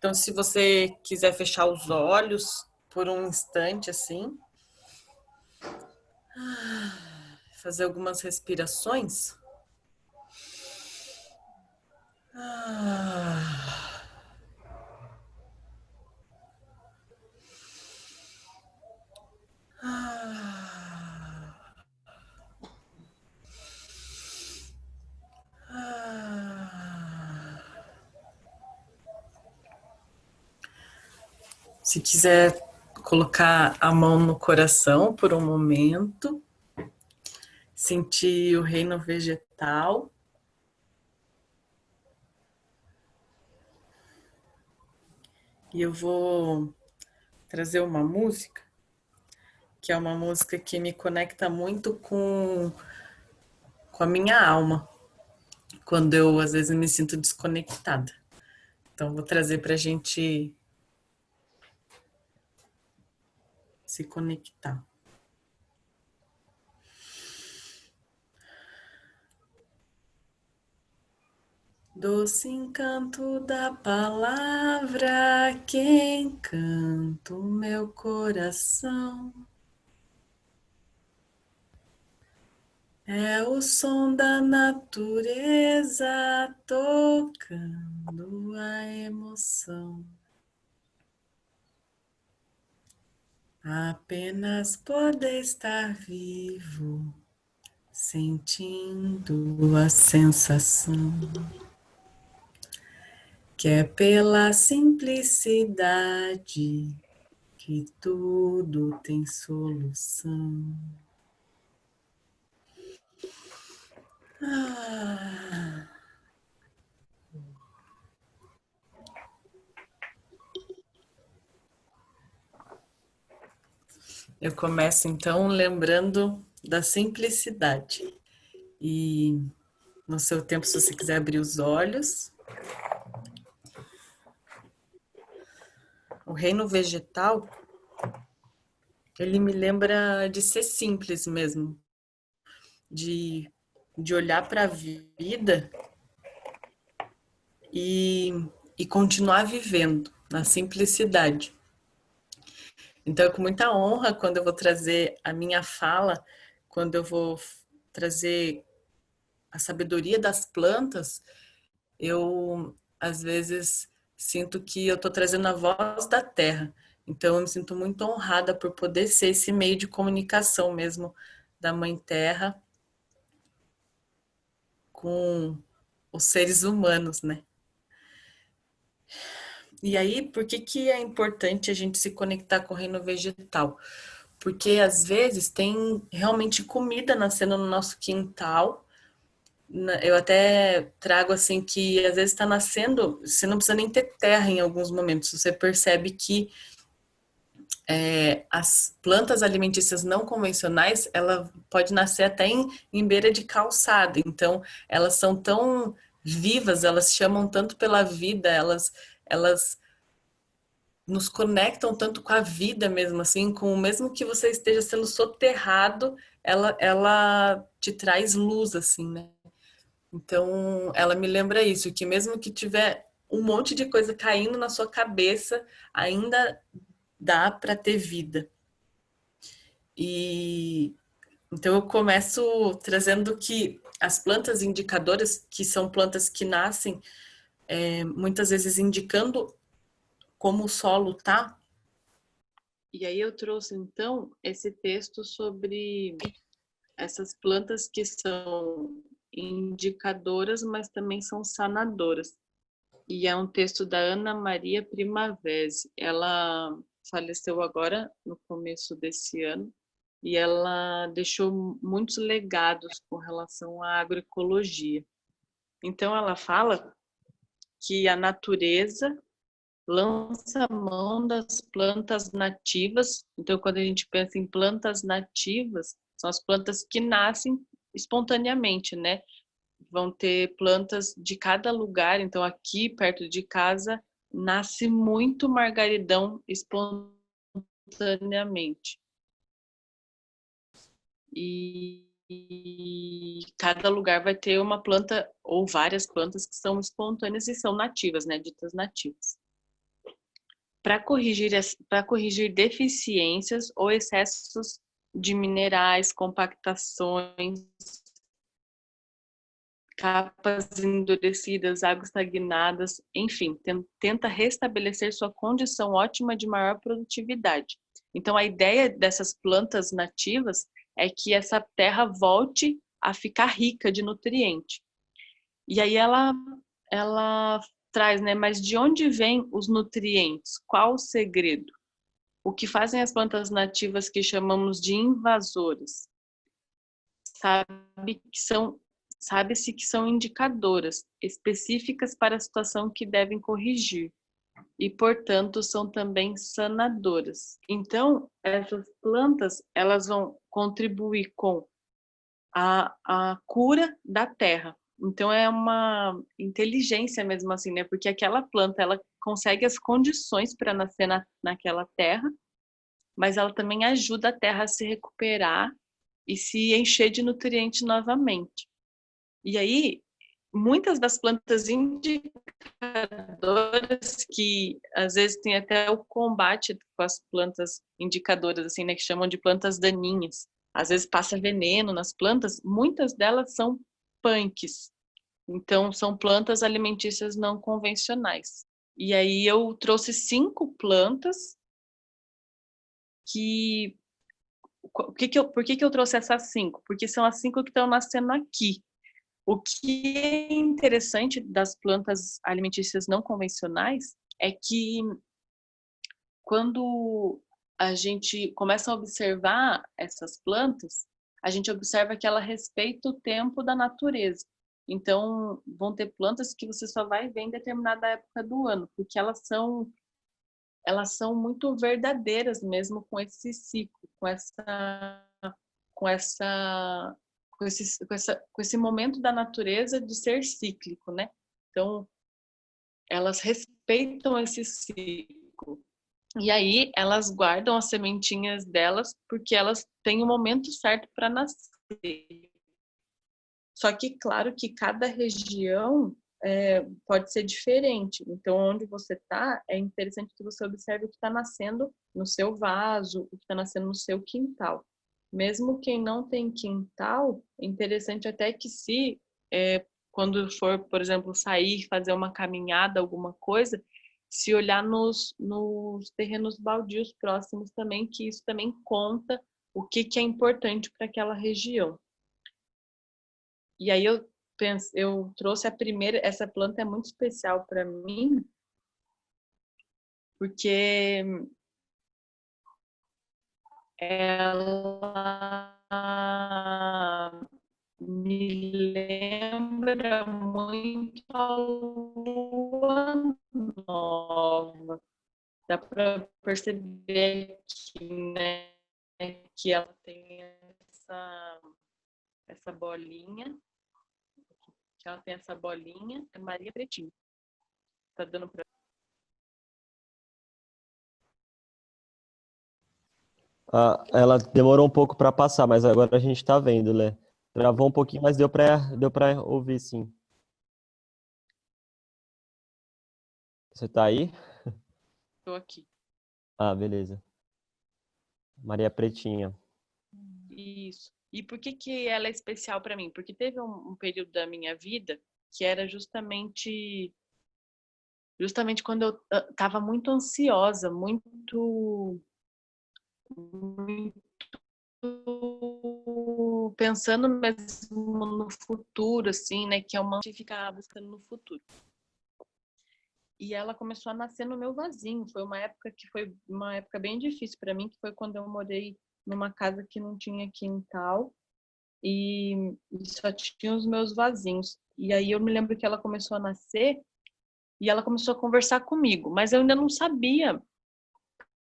Então, se você quiser fechar os olhos por um instante, assim, fazer algumas respirações. Se quiser colocar a mão no coração por um momento, sentir o reino vegetal. E eu vou trazer uma música, que é uma música que me conecta muito com a minha alma, quando eu às vezes me sinto desconectada. Então vou trazer para a gente se conectar. Doce encanto da palavra que encanta o meu coração. É o som da natureza tocando a emoção. Apenas poder estar vivo, sentindo a sensação. Que é pela simplicidade que tudo tem solução. Ah. Eu começo então lembrando da simplicidade. E no seu tempo, se você quiser abrir os olhos, o reino vegetal, ele me lembra de ser simples mesmo, de olhar para a vida e continuar vivendo na simplicidade. Então, é com muita honra quando eu vou trazer a minha fala, quando eu vou trazer a sabedoria das plantas, eu às vezes sinto que eu estou trazendo a voz da terra. Então, eu me sinto muito honrada por poder ser esse meio de comunicação mesmo da Mãe Terra com os seres humanos, né? E aí, por que que é importante a gente se conectar com o reino vegetal? Porque às vezes tem realmente comida nascendo no nosso quintal. Eu até trago assim que às vezes está nascendo, você não precisa nem ter terra em alguns momentos. Você percebe que as plantas alimentícias não convencionais, ela pode nascer até em beira de calçada. Então, elas são tão vivas, elas chamam tanto pela vida, elas nos conectam tanto com a vida mesmo, assim, com o mesmo que você esteja sendo soterrado, ela te traz luz, assim, né? Então, ela me lembra isso, que mesmo que tiver um monte de coisa caindo na sua cabeça, ainda dá para ter vida. E então eu começo trazendo que as plantas indicadoras, que são plantas que nascem muitas vezes indicando como o solo tá. E aí eu trouxe então esse texto sobre essas plantas que são indicadoras, mas também são sanadoras. E é um texto da Ana Maria Primavesi. Ela faleceu agora, no começo desse ano, e ela deixou muitos legados com relação à agroecologia. Então, ela fala que a natureza lança a mão das plantas nativas. Então, quando a gente pensa em plantas nativas, são as plantas que nascem espontaneamente, né? Vão ter plantas de cada lugar. Então, aqui perto de casa, nasce muito margaridão espontaneamente. E cada lugar vai ter uma planta ou várias plantas que são espontâneas e são nativas, né? Ditas nativas. para corrigir deficiências ou excessos de minerais, compactações, capas endurecidas, águas estagnadas, enfim, tenta restabelecer sua condição ótima de maior produtividade. Então, a ideia dessas plantas nativas é que essa terra volte a ficar rica de nutriente. E aí ela traz, né? Mas de onde vêm os nutrientes? Qual o segredo? O que fazem as plantas nativas que chamamos de invasoras? Sabe-se que são indicadoras específicas para a situação que devem corrigir e, portanto, são também sanadoras. Então, essas plantas, elas vão contribuir com a cura da terra. Então, é uma inteligência mesmo assim, né? Porque aquela planta, ela consegue as condições para nascer naquela terra, mas ela também ajuda a terra a se recuperar e se encher de nutrientes novamente. E aí, muitas das plantas indicadoras, que às vezes tem até o combate com as plantas indicadoras, assim, né, que chamam de plantas daninhas. Às vezes passa veneno nas plantas, muitas delas são punks. Então, são plantas alimentícias não convencionais. E aí eu trouxe 5 plantas que... Por que eu trouxe essas 5? Porque são as 5 que estão nascendo aqui. O que é interessante das plantas alimentícias não convencionais é que quando a gente começa a observar essas plantas, a gente observa que ela respeita o tempo da natureza. Então, vão ter plantas que você só vai ver em determinada época do ano, porque elas são muito verdadeiras mesmo com esse ciclo, com essa com esse momento da natureza de ser cíclico, né? Então, elas respeitam esse ciclo. E aí, elas guardam as sementinhas delas porque elas têm o momento certo para nascer. Só que, claro que cada região pode ser diferente. Então, onde você está, é interessante que você observe o que está nascendo no seu vaso, o que está nascendo no seu quintal. Mesmo quem não tem quintal, é interessante até que quando for, por exemplo, sair, fazer uma caminhada, alguma coisa, se olhar nos terrenos baldios próximos também, que isso também conta o que é importante para aquela região. E aí eu trouxe a primeira, essa planta é muito especial para mim, porque ela me lembra muito a lua nova. Dá para perceber aqui, né, que ela tem essa bolinha, que ela tem essa bolinha, é Maria Pretinha. Tá dando para... Ah, ela demorou um pouco para passar, mas agora a gente tá vendo, Lé. Travou um pouquinho, mas deu para ouvir, sim. Você tá aí? Tô aqui. Ah, beleza. Maria Pretinha. Isso. E por que ela é especial para mim? Porque teve um período da minha vida que era justamente quando eu estava muito ansiosa, muito pensando mesmo no futuro, assim, né? Que é uma que fica buscando no futuro. E ela começou a nascer no meu vasinho. Foi uma época bem difícil para mim, que foi quando eu morei numa casa que não tinha quintal e só tinha os meus vasinhos. E aí eu me lembro que ela começou a nascer e ela começou a conversar comigo, mas eu ainda não sabia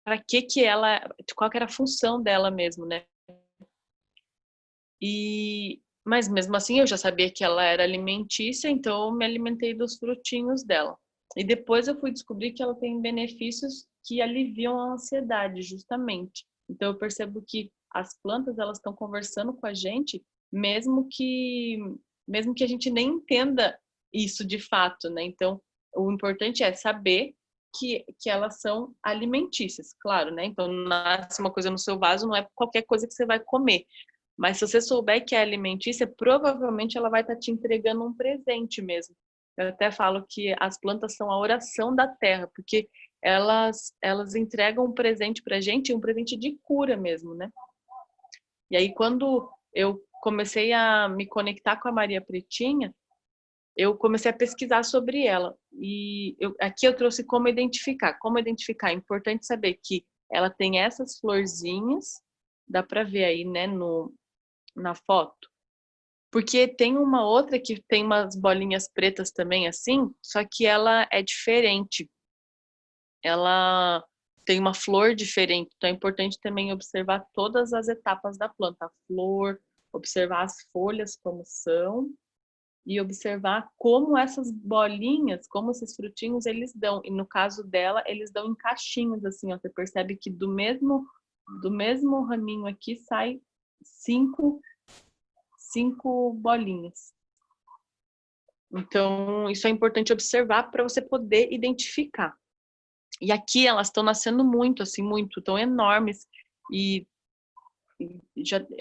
para que ela, qual que era a função dela mesmo, né? Mas mesmo assim eu já sabia que ela era alimentícia, então eu me alimentei dos frutinhos dela. E depois eu fui descobrir que ela tem benefícios que aliviam a ansiedade, justamente. Então eu percebo que as plantas, elas estão conversando com a gente, mesmo que mesmo que a gente nem entenda isso de fato, né? Então, o importante é saber que elas são alimentícias, claro, né? Então, nasce uma coisa no seu vaso, não é qualquer coisa que você vai comer. Mas se você souber que é alimentícia, provavelmente ela vai estar te entregando um presente mesmo. Eu até falo que as plantas são a oração da terra, porque elas entregam um presente pra gente, um presente de cura mesmo, né? E aí, quando eu comecei a me conectar com a Maria Pretinha, eu comecei a pesquisar sobre ela. E aqui eu trouxe como identificar. Como identificar? É importante saber que ela tem essas florzinhas, dá para ver aí, né, na foto. Porque tem uma outra que tem umas bolinhas pretas também, assim, só que ela é diferente. Ela tem uma flor diferente, então é importante também observar todas as etapas da planta. A flor, observar as folhas como são, e observar como essas bolinhas, como esses frutinhos eles dão. E no caso dela, eles dão em caixinhos, assim, ó. Você percebe que do mesmo raminho aqui sai cinco bolinhas. Então, isso é importante observar para você poder identificar. E aqui elas estão nascendo muito, assim, muito, tão enormes. E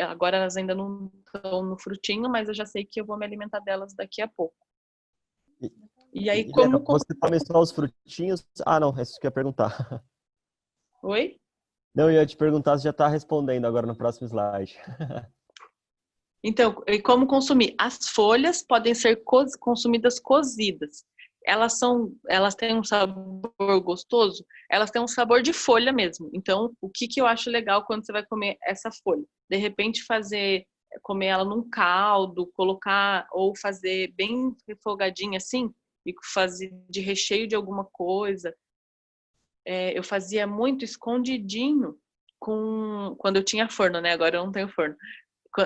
agora elas ainda não estão no frutinho, mas eu já sei que eu vou me alimentar delas daqui a pouco. E aí, Helena, você come só os frutinhos? Ah, não, isso que eu ia perguntar. Oi? Não, eu ia te perguntar se já está respondendo agora no próximo slide. Então, e como consumir? As folhas podem ser consumidas cozidas. Elas têm um sabor gostoso, elas têm um sabor de folha mesmo. Então, o que eu acho legal quando você vai comer essa folha? De repente comer ela num caldo, colocar, ou fazer bem refogadinha assim, e fazer de recheio de alguma coisa. Eu fazia muito escondidinho quando eu tinha forno, né? Agora eu não tenho forno.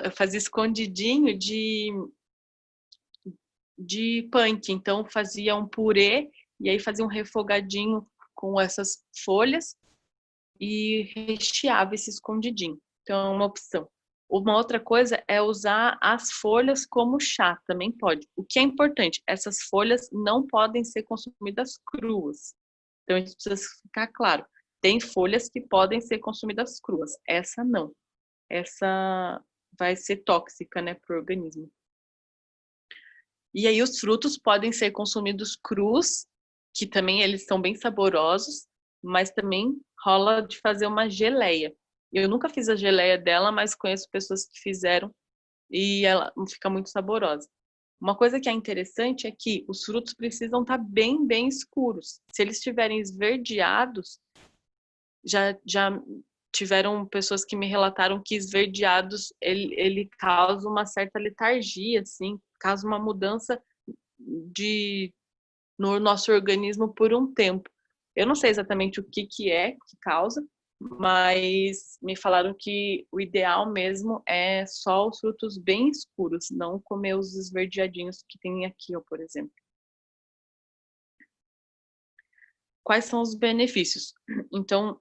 Eu fazia escondidinho de punk. Então, fazia um purê e aí fazia um refogadinho com essas folhas e recheava esse escondidinho. Então, é uma opção. Uma outra coisa é usar as folhas como chá, também pode. O que é importante, essas folhas não podem ser consumidas cruas. Então, isso precisa ficar claro. Tem folhas que podem ser consumidas cruas, essa não. Essa vai ser tóxica, né, para o organismo. E aí os frutos podem ser consumidos crus, que também eles são bem saborosos, mas também rola de fazer uma geleia. Eu nunca fiz a geleia dela, mas conheço pessoas que fizeram e ela fica muito saborosa. Uma coisa que é interessante é que os frutos precisam estar bem, bem escuros. Se eles estiverem esverdeados, já tiveram pessoas que me relataram que esverdeados ele causa uma certa letargia, assim, causa uma mudança no nosso organismo por um tempo. Eu não sei exatamente o que é que causa, mas me falaram que o ideal mesmo é só os frutos bem escuros, não comer os esverdeadinhos que tem aqui, ó, por exemplo. Quais são os benefícios? Então,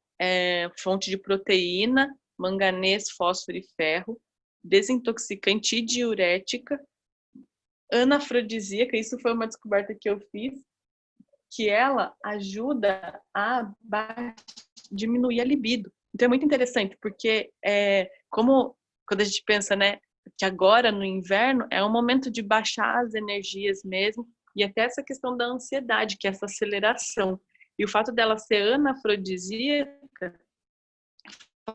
fonte de proteína, manganês, fósforo e ferro, desintoxicante e diurética, anafrodisíaca, isso foi uma descoberta que eu fiz, que ela ajuda a diminuir a libido. Então é muito interessante, porque como quando a gente pensa, né, que agora no inverno é um momento de baixar as energias mesmo, e até essa questão da ansiedade, que é essa aceleração. E o fato dela ser anafrodisíaca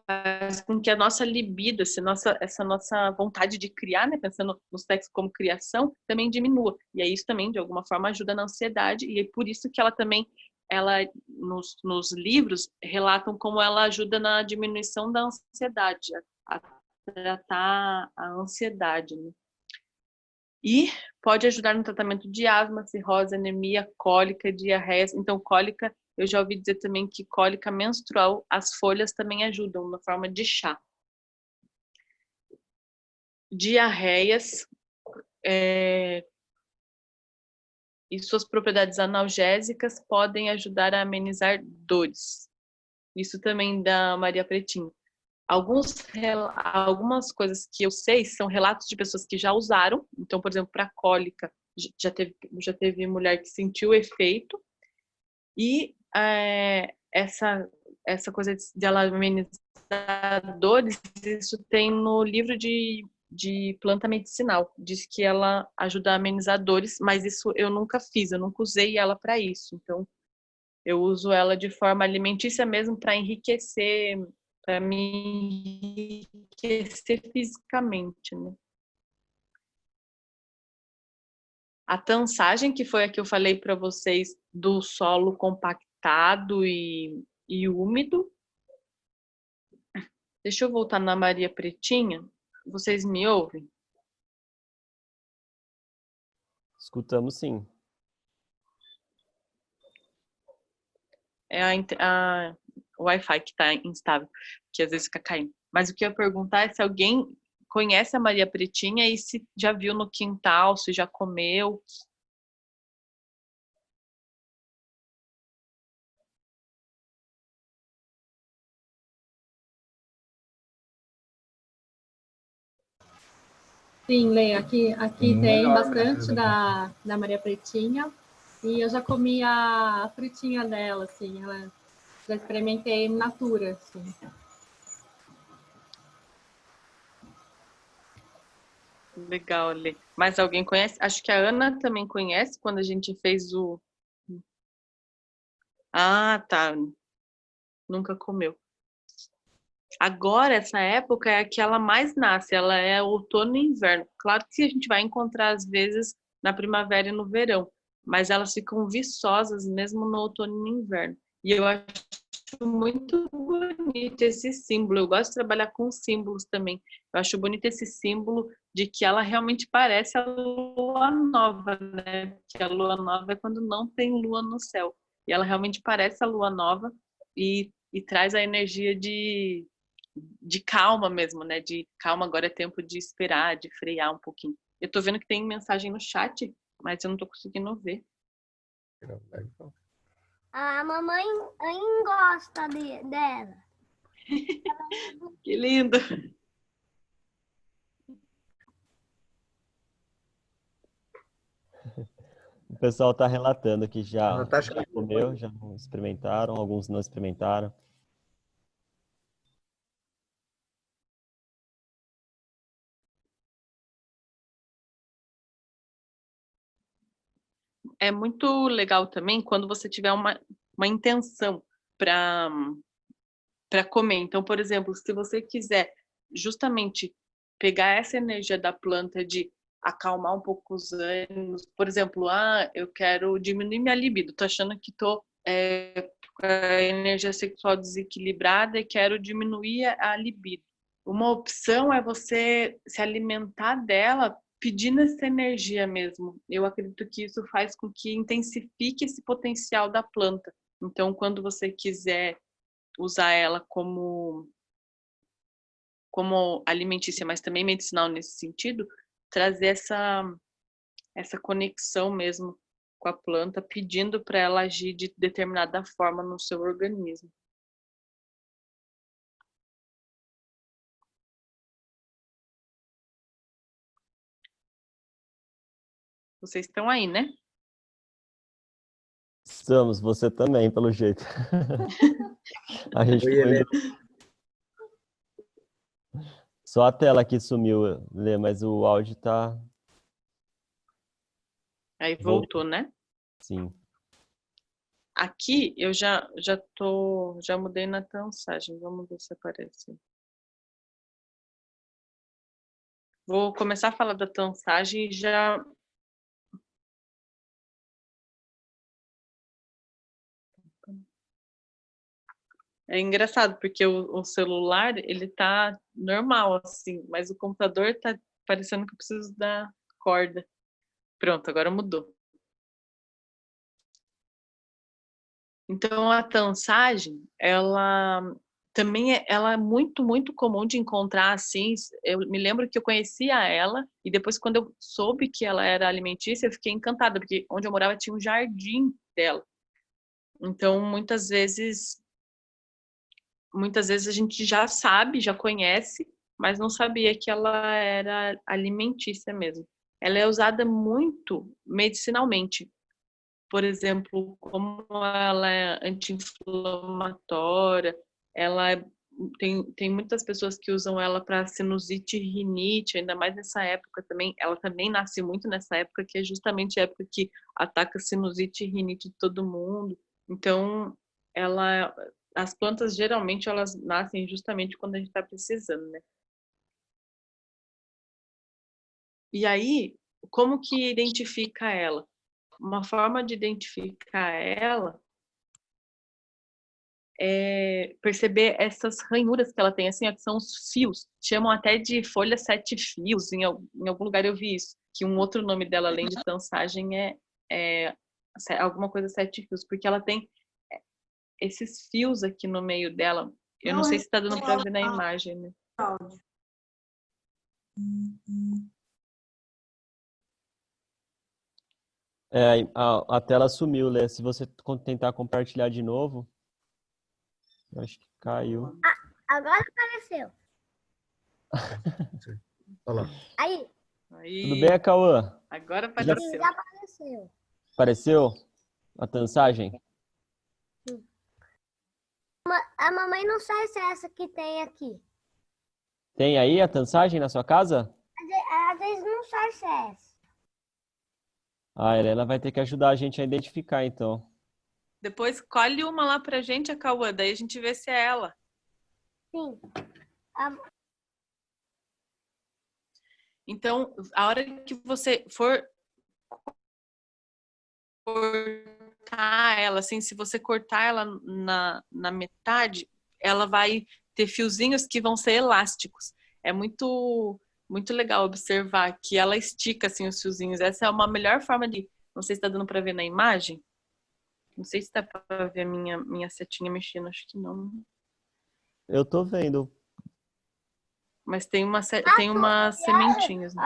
faz com que a nossa libido, essa nossa vontade de criar, né, pensando no sexo como criação, também diminua. E aí isso também, de alguma forma, ajuda na ansiedade, e é por isso que ela também, nos livros, relatam como ela ajuda na diminuição da ansiedade, a tratar a ansiedade, né? E pode ajudar no tratamento de asma, cirrose, anemia, cólica, diarreia. Então, cólica, eu já ouvi dizer também que cólica menstrual, as folhas também ajudam na forma de chá. Diarreias e suas propriedades analgésicas podem ajudar a amenizar dores. Isso também da Maria Pretinha. Algumas coisas que eu sei são relatos de pessoas que já usaram. Então, por exemplo, para cólica, já teve mulher que sentiu o efeito. E essa coisa de ela amenizar dores, isso tem no livro de planta medicinal. Diz que ela ajuda a amenizar dores, mas isso eu nunca fiz, eu nunca usei ela para isso. Então, eu uso ela de forma alimentícia mesmo para enriquecer, para me enriquecer fisicamente, né? A tansagem, que foi a que eu falei para vocês, do solo compactado e úmido. Deixa eu voltar na Maria Pretinha. Vocês me ouvem? Escutamos sim. É o Wi-Fi que está instável, que às vezes fica caindo. Mas o que eu ia perguntar é se alguém conhece a Maria Pretinha e se já viu no quintal, se já comeu. Sim, Lê, aqui tem bastante da Maria Pretinha e eu já comi a frutinha dela, assim, já experimentei in natura, assim. Legal, Lê. Mas alguém conhece? Acho que a Ana também conhece quando a gente fez o... Ah, tá. Nunca comeu. Agora, essa época é a que ela mais nasce, ela é outono e inverno. Claro que a gente vai encontrar, às vezes, na primavera e no verão, mas elas ficam viçosas mesmo no outono e no inverno. E eu acho muito bonito esse símbolo, eu gosto de trabalhar com símbolos também. Eu acho bonito esse símbolo de que ela realmente parece a lua nova, né? Que a lua nova é quando não tem lua no céu. E ela realmente parece a lua nova e traz a energia de calma mesmo, né? De calma, agora é tempo de esperar, de frear um pouquinho. Eu tô vendo que tem mensagem no chat, mas eu não tô conseguindo ver. A mamãe gosta dela. Que lindo! O pessoal está relatando que já comeu, já experimentaram, alguns não experimentaram. É muito legal também quando você tiver uma intenção para comer. Então, por exemplo, se você quiser justamente pegar essa energia da planta de acalmar um pouco os ânimos, por exemplo, eu quero diminuir minha libido, tô achando que tô com a energia sexual desequilibrada e quero diminuir a libido. Uma opção é você se alimentar dela pedindo essa energia mesmo. Eu acredito que isso faz com que intensifique esse potencial da planta. Então, quando você quiser usar ela como alimentícia, mas também medicinal nesse sentido, trazer essa conexão mesmo com a planta, pedindo para ela agir de determinada forma no seu organismo. Vocês estão aí, né? Estamos, você também, pelo jeito. A gente ficou indo... Só a tela que sumiu, Lê, mas o áudio tá... Aí voltou, né? Sim. Aqui eu já mudei na tansagem. Vamos ver se aparece. Vou começar a falar da tansagem e já... É engraçado, porque o celular, ele tá normal, assim, mas o computador tá parecendo que eu preciso da corda. Pronto, agora mudou. Então, a tansagem, ela também ela é muito, muito comum de encontrar, assim. Eu me lembro que eu conhecia ela, e depois, quando eu soube que ela era alimentícia, eu fiquei encantada, porque onde eu morava tinha um jardim dela. Então, muitas vezes a gente já sabe, já conhece, mas não sabia que ela era alimentícia mesmo. Ela é usada muito medicinalmente. por exemplo, como ela é anti-inflamatória, tem muitas pessoas que usam ela para sinusite e rinite, ainda mais nessa época também. Ela também nasce muito nessa época, que é justamente a época que ataca sinusite e rinite de todo mundo. Então, as plantas geralmente elas nascem justamente quando a gente está precisando, né? E aí, como que identifica ela? Uma forma de identificar ela é perceber essas ranhuras que ela tem, assim, ó, que são os fios. Chamam até de folha 7 fios, em algum lugar eu vi isso. Que um outro nome dela, além de tansagem, é alguma coisa 7 fios, porque ela tem esses fios aqui no meio dela. Eu não sei se está dando para ver na imagem, né? A tela sumiu, Lê. Se você tentar compartilhar de novo, eu acho que caiu. Agora apareceu. Olha lá. Aí, Tudo bem, Cauã? Agora sim, apareceu. já apareceu. Apareceu a tansagem? A mamãe não sabe se é essa que tem aqui. Tem aí a tansagem na sua casa? Às vezes não sabe se é essa. A Helena vai ter que ajudar a gente a identificar, então. Depois colhe uma lá pra gente, a Cauã, daí a gente vê se é ela. Sim. Então, a hora que você for cortar ela, assim, se você cortar ela na metade, ela vai ter fiozinhos que vão ser elásticos. É muito legal observar que ela estica, assim, os fiozinhos. Essa é uma melhor forma de... Não sei se está dando para ver na imagem. Não sei se dá para ver a minha setinha mexendo, acho que não. Eu tô vendo. Mas tem umas sementinhas, né?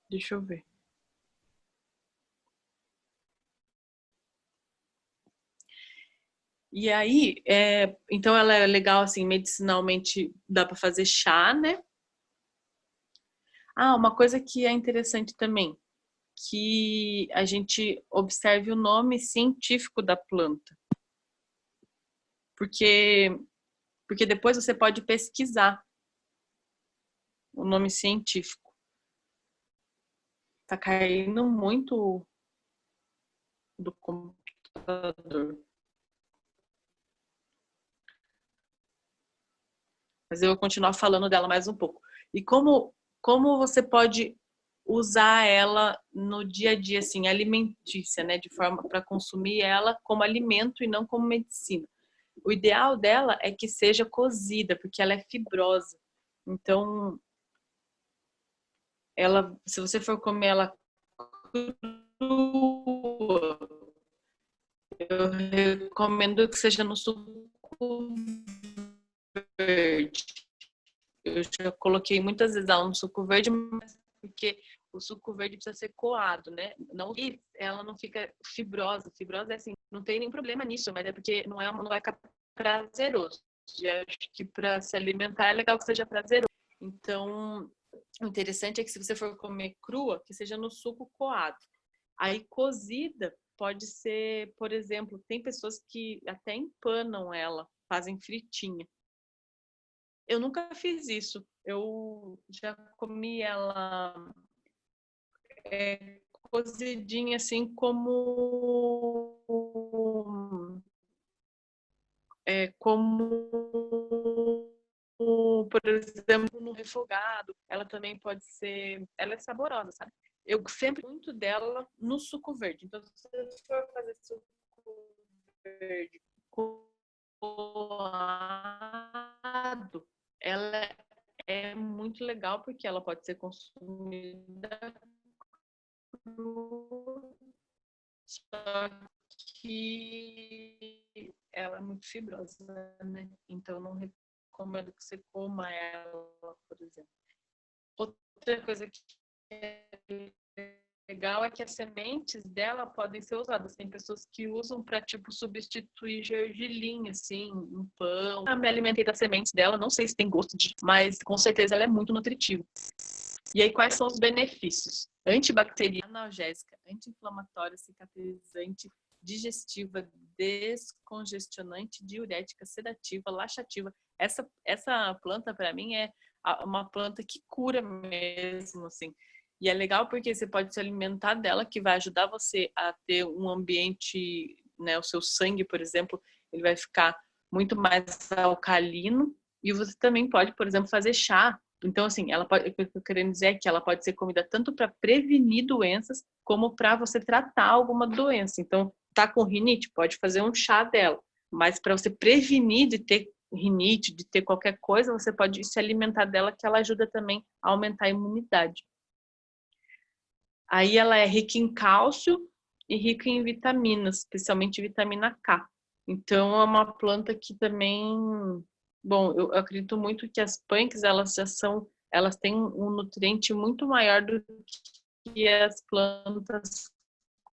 Deixa eu ver. E aí, então ela é legal, assim, medicinalmente dá para fazer chá, né? Ah, uma coisa que é interessante também, que a gente observe o nome científico da planta. Porque depois você pode pesquisar o nome científico. Tá caindo muito do computador. Mas eu vou continuar falando dela mais um pouco. E como você pode usar ela no dia a dia, assim, alimentícia, né? De forma para consumir ela como alimento e não como medicina. O ideal dela é que seja cozida, porque ela é fibrosa. Então, se você for comer ela crua, eu recomendo que seja no suco verde. Eu já coloquei muitas vezes ela no suco verde, mas porque o suco verde precisa ser coado, né? Não, e ela não fica fibrosa. Fibrosa é assim, não tem nenhum problema nisso, mas é porque não vai ficar prazeroso. E acho que para se alimentar é legal que seja prazeroso. Então, o interessante é que se você for comer crua, que seja no suco coado. Aí cozida pode ser, por exemplo, tem pessoas que até empanam ela, fazem fritinha. Eu nunca fiz isso. Eu já comi ela cozidinha, assim, por exemplo, no refogado. Ela também pode ser... Ela é saborosa, sabe? Eu sempre muito dela no suco verde. Então, se você for fazer suco verde coado, ela é muito legal porque ela pode ser consumida crua, só que ela é muito fibrosa, né? Então não recomendo que você coma ela, por exemplo. Outra coisa que é legal é que as sementes dela podem ser usadas. Tem pessoas que usam para, tipo, substituir gergelim, assim, em pão. Eu me alimentei das sementes dela, não sei se tem gosto mas com certeza ela é muito nutritiva. E aí, quais são os benefícios? Antibacteriana, analgésica, anti-inflamatória, cicatrizante, digestiva, descongestionante, diurética, sedativa, laxativa. Essa planta, para mim, é uma planta que cura mesmo, assim. E é legal porque você pode se alimentar dela, que vai ajudar você a ter um ambiente, né? O seu sangue, por exemplo, ele vai ficar muito mais alcalino. E você também pode, por exemplo, fazer chá. Então, assim, ela pode, o que eu tô querendo dizer é que ela pode ser comida tanto para prevenir doenças, como para você tratar alguma doença. Então, tá com rinite, pode fazer um chá dela. Mas para você prevenir de ter rinite, de ter qualquer coisa, você pode se alimentar dela, que ela ajuda também a aumentar a imunidade. Aí ela é rica em cálcio e rica em vitaminas, especialmente vitamina K. Então, é uma planta que também... Bom, eu acredito muito que as punks, elas têm um nutriente muito maior do que as plantas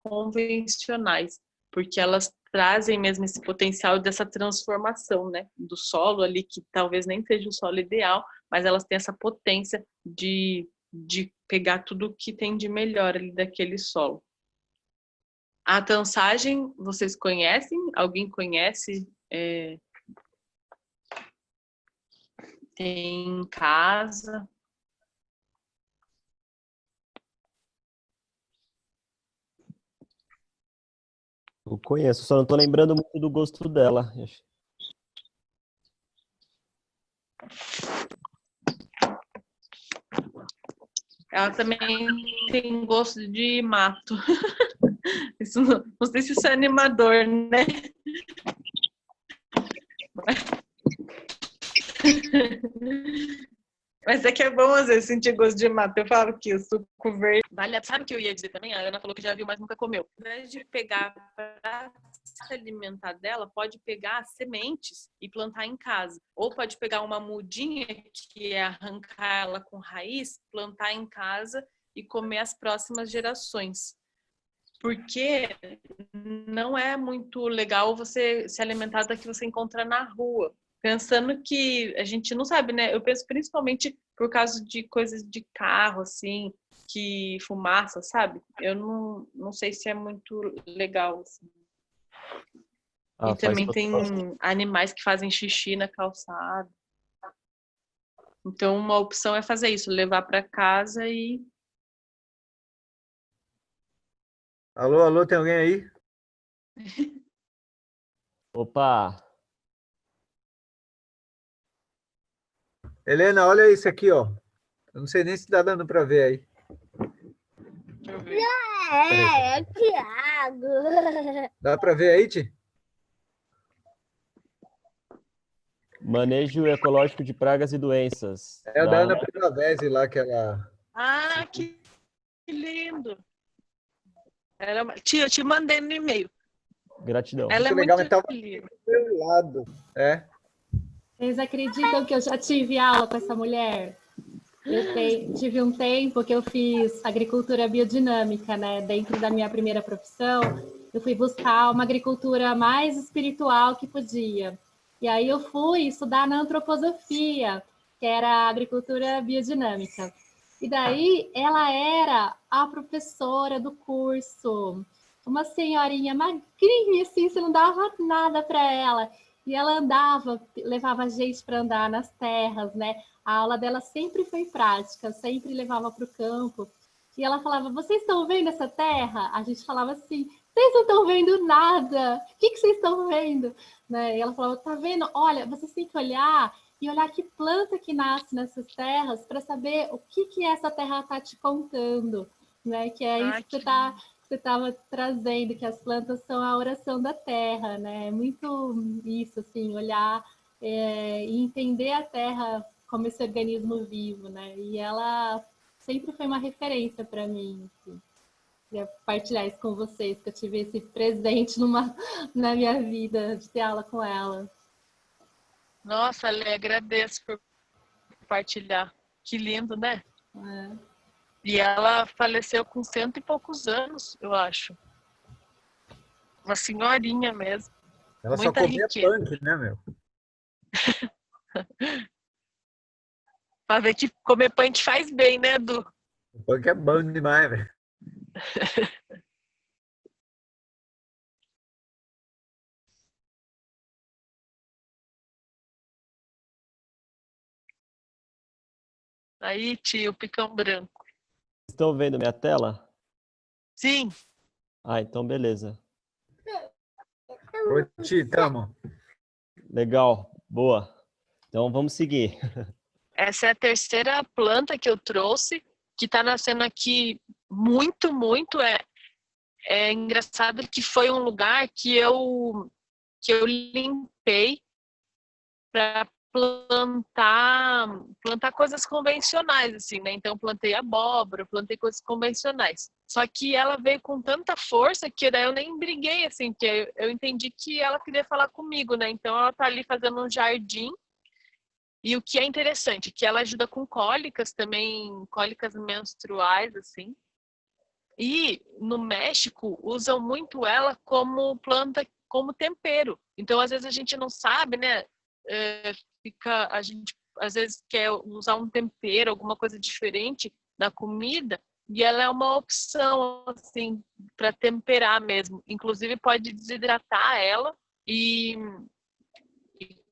convencionais, porque elas trazem mesmo esse potencial dessa transformação, né, do solo ali, que talvez nem seja o solo ideal, mas elas têm essa potência de pegar tudo que tem de melhor ali daquele solo. A tansagem, vocês conhecem? Alguém conhece? Tem em casa? Eu conheço, só não tô lembrando muito do gosto dela. Ela também tem gosto de mato. Isso não sei se isso é animador, né? Mas é que é bom às vezes sentir gosto de mato. Eu falo que o suco verde... Sabe o que eu ia dizer também? A Ana falou que já viu, mas nunca comeu. Ao invés de pegar para se alimentar dela, pode pegar sementes e plantar em casa. Ou pode pegar uma mudinha, que é arrancar ela com raiz, plantar em casa e comer as próximas gerações. Porque não é muito legal você se alimentar da que você encontra na rua. Pensando que a gente não sabe, né? Eu penso principalmente por causa de coisas de carro, assim, que fumaça, sabe? Eu não sei se é muito legal, assim. E também tem animais que fazem xixi na calçada. Então, uma opção é fazer isso, levar para casa e... Alô, alô, tem alguém aí? Opa! Helena, olha isso aqui, ó. Eu não sei nem se dá dando para ver aí. Deixa eu ver. Thiago. Dá para ver aí, Ti? Manejo ecológico de pragas e doenças. É a da Ana Pilavese lá, que ela... Ah, que lindo! Tia, eu te mandei no e-mail. Gratidão. Ela é Muito legal, muito mas tava linda. do meu lado. É. Vocês acreditam que eu já tive aula com essa mulher? Tive um tempo que eu fiz agricultura biodinâmica, né? Dentro da minha primeira profissão, eu fui buscar uma agricultura mais espiritual que podia. E aí eu fui estudar na antroposofia, que era a agricultura biodinâmica. E daí ela era a professora do curso, uma senhorinha magrinha, assim, você não dava nada para ela. E ela andava, levava a gente para andar nas terras, né? A aula dela sempre foi prática, sempre levava para o campo. E ela falava, vocês estão vendo essa terra? A gente falava assim, vocês não estão vendo nada. O que vocês estão vendo? Né? E ela falava, tá vendo? Olha, vocês têm que olhar e olhar que planta que nasce nessas terras para saber o que essa terra está te contando. Né? Que é isso que você estava trazendo, que as plantas são a oração da terra. Né? É muito isso, assim, olhar e entender a terra como esse organismo vivo, né? E ela sempre foi uma referência para mim. Assim. Queria partilhar isso com vocês, que eu tive esse presente na minha vida de ter aula com ela. Nossa, Ale, agradeço por compartilhar. Que lindo, né? É. E ela faleceu com 100 e poucos anos, eu acho. Uma senhorinha mesmo. Ela Muita só comia riqueza. punk, né, meu? Pra ver que comer punk faz bem, né, Edu? O punk é bom demais, velho. Aí, tio, picão branco. Estão vendo minha tela? Sim, Ah, então beleza. Ô, Ti, tamo. Legal, boa. Então vamos seguir. essa é a terceira planta que eu trouxe, que tá nascendo aqui muito, muito. É engraçado que foi um lugar que eu limpei para plantar coisas convencionais, assim, né? Então, plantei abóbora, plantei coisas convencionais. Só que ela veio com tanta força que daí eu nem briguei, assim, porque eu entendi que ela queria falar comigo, né? Então, ela tá ali fazendo um jardim. E o que é interessante, que ela ajuda com cólicas também, cólicas menstruais, assim. E no México usam muito ela como planta, como tempero. Então, às vezes a gente não sabe, né? A gente às vezes quer usar um tempero, alguma coisa diferente na comida, e ela é uma opção assim para temperar mesmo. Inclusive pode desidratar ela e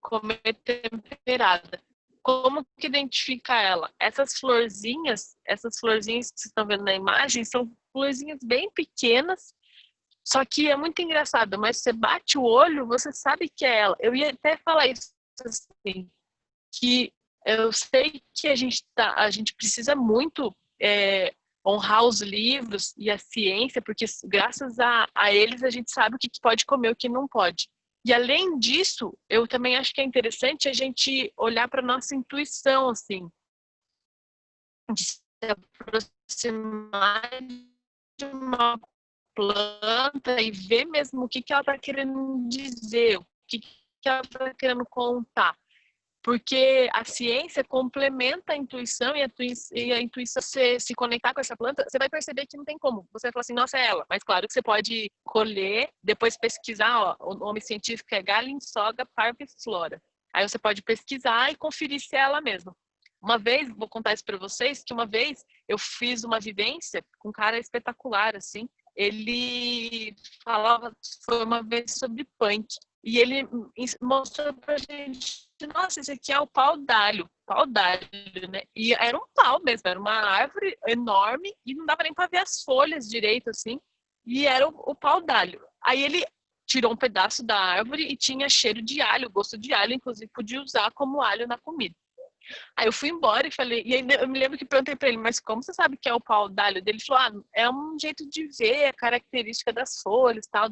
comer temperada. Como que identifica ela? Essas florzinhas que vocês estão vendo na imagem, são florzinhas bem pequenas, só que é muito engraçado, mas você bate o olho, você sabe que é ela. Eu ia até falar isso assim, que eu sei que a gente precisa muito honrar os livros e a ciência, porque graças a eles a gente sabe o que pode comer e o que não pode. E além disso, eu também acho que é interessante a gente olhar para nossa intuição, assim, de se aproximar de uma planta e ver mesmo o que ela está querendo dizer, o que ela está querendo contar. Porque a ciência complementa a intuição e a intuição, se conectar com essa planta, você vai perceber que não tem como. Você vai falar assim, nossa, é ela. Mas claro que você pode colher, depois pesquisar, ó, o nome científico é Galinsoga parviflora. Aí você pode pesquisar e conferir se é ela mesma. Uma vez, vou contar isso para vocês, que uma vez eu fiz uma vivência com um cara espetacular, assim. Ele falava, foi uma vez sobre punk. E ele mostrou pra gente, nossa, esse aqui é o pau d'alho, né? E era um pau mesmo, era uma árvore enorme e não dava nem para ver as folhas direito, assim. E era o pau d'alho. Aí ele tirou um pedaço da árvore e tinha cheiro de alho, gosto de alho, inclusive podia usar como alho na comida. Aí eu fui embora e falei, e aí eu me lembro que perguntei para ele, mas como você sabe que é o pau d'alho dele? Ele falou, é um jeito de ver a característica das folhas, tal,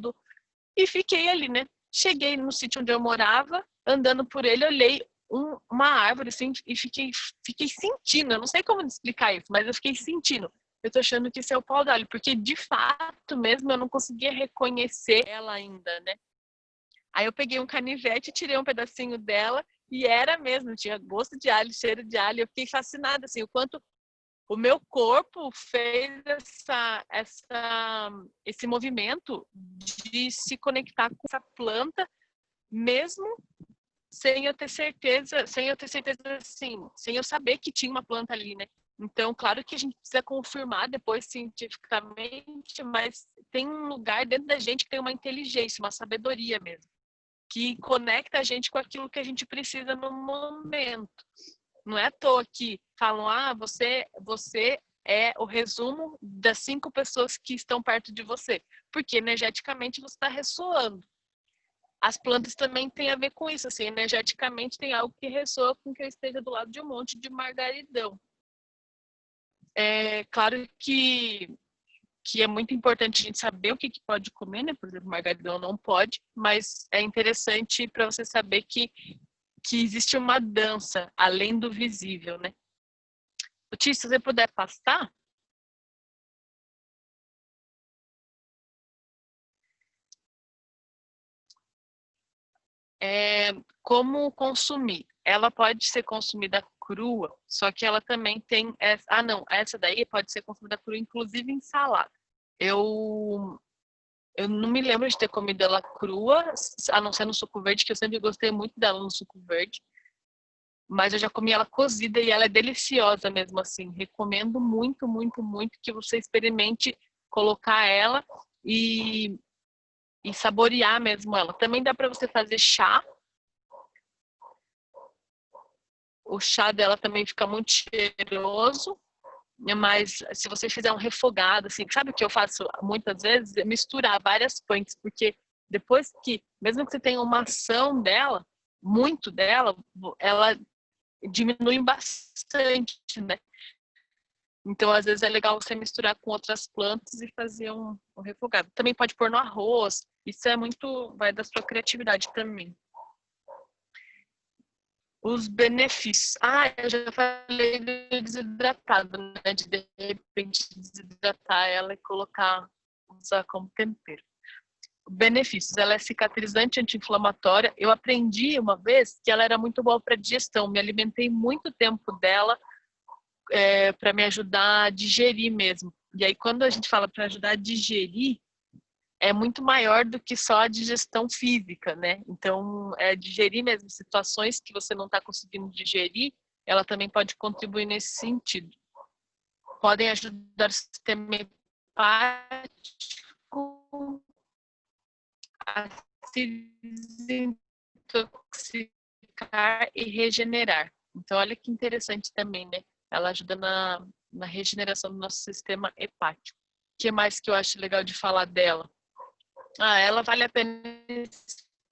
e fiquei ali, né? Cheguei no sítio onde eu morava, andando por ele, olhei uma árvore assim e fiquei sentindo. Eu não sei como explicar isso, mas eu fiquei sentindo. Eu tô achando que isso é o pau d'alho, porque de fato mesmo eu não conseguia reconhecer ela ainda, né? Aí eu peguei um canivete, tirei um pedacinho dela e era mesmo, tinha gosto de alho, cheiro de alho. Eu fiquei fascinada, assim, o quanto o meu corpo fez esse movimento de se conectar com essa planta, mesmo sem eu ter certeza assim, sem eu saber que tinha uma planta ali, né? Então, claro que a gente precisa confirmar depois cientificamente, mas tem um lugar dentro da gente que tem uma inteligência, uma sabedoria mesmo, que conecta a gente com aquilo que a gente precisa no momento. Não é à toa que falam, você é o resumo das 5 pessoas que estão perto de você, porque energeticamente você está ressoando. As plantas também têm a ver com isso, assim, energeticamente tem algo que ressoa com que eu esteja do lado de um monte de margaridão. É claro que é muito importante a gente saber o que pode comer, né? Por exemplo, margaridão não pode, mas é interessante para você saber que existe uma dança além do visível, né? Ti, se você puder passar. Como consumir? Ela pode ser consumida crua, só que ela também tem... essa daí pode ser consumida crua, inclusive em salada. Eu não me lembro de ter comido ela crua, a não ser no suco verde, que eu sempre gostei muito dela no suco verde. mas eu já comi ela cozida e ela é deliciosa mesmo assim. Recomendo muito, muito, muito que você experimente colocar ela e saborear mesmo ela. Também dá para você fazer chá. O chá dela também fica muito cheiroso, mas se você fizer um refogado, assim, sabe o que eu faço muitas vezes? É misturar várias punks, porque depois que, mesmo que você tenha uma ação dela, muito dela, ela diminui bastante, né? Então, às vezes é legal você misturar com outras plantas e fazer um refogado. Também pode pôr no arroz, isso é muito, vai da sua criatividade também. Os benefícios. Eu já falei do desidratado, né? De repente desidratar ela e usar como tempero. Benefícios. Ela é cicatrizante, anti-inflamatória. Eu aprendi uma vez que ela era muito boa para digestão. Me alimentei muito tempo dela para me ajudar a digerir mesmo. E aí, quando a gente fala para ajudar a digerir, é muito maior do que só a digestão física, né? Então, digerir mesmo situações que você não está conseguindo digerir, ela também pode contribuir nesse sentido. Podem ajudar o sistema hepático a se desintoxicar e regenerar. Então, olha que interessante também, né? Ela ajuda na regeneração do nosso sistema hepático. O que mais que eu acho legal de falar dela? Ela vale a pena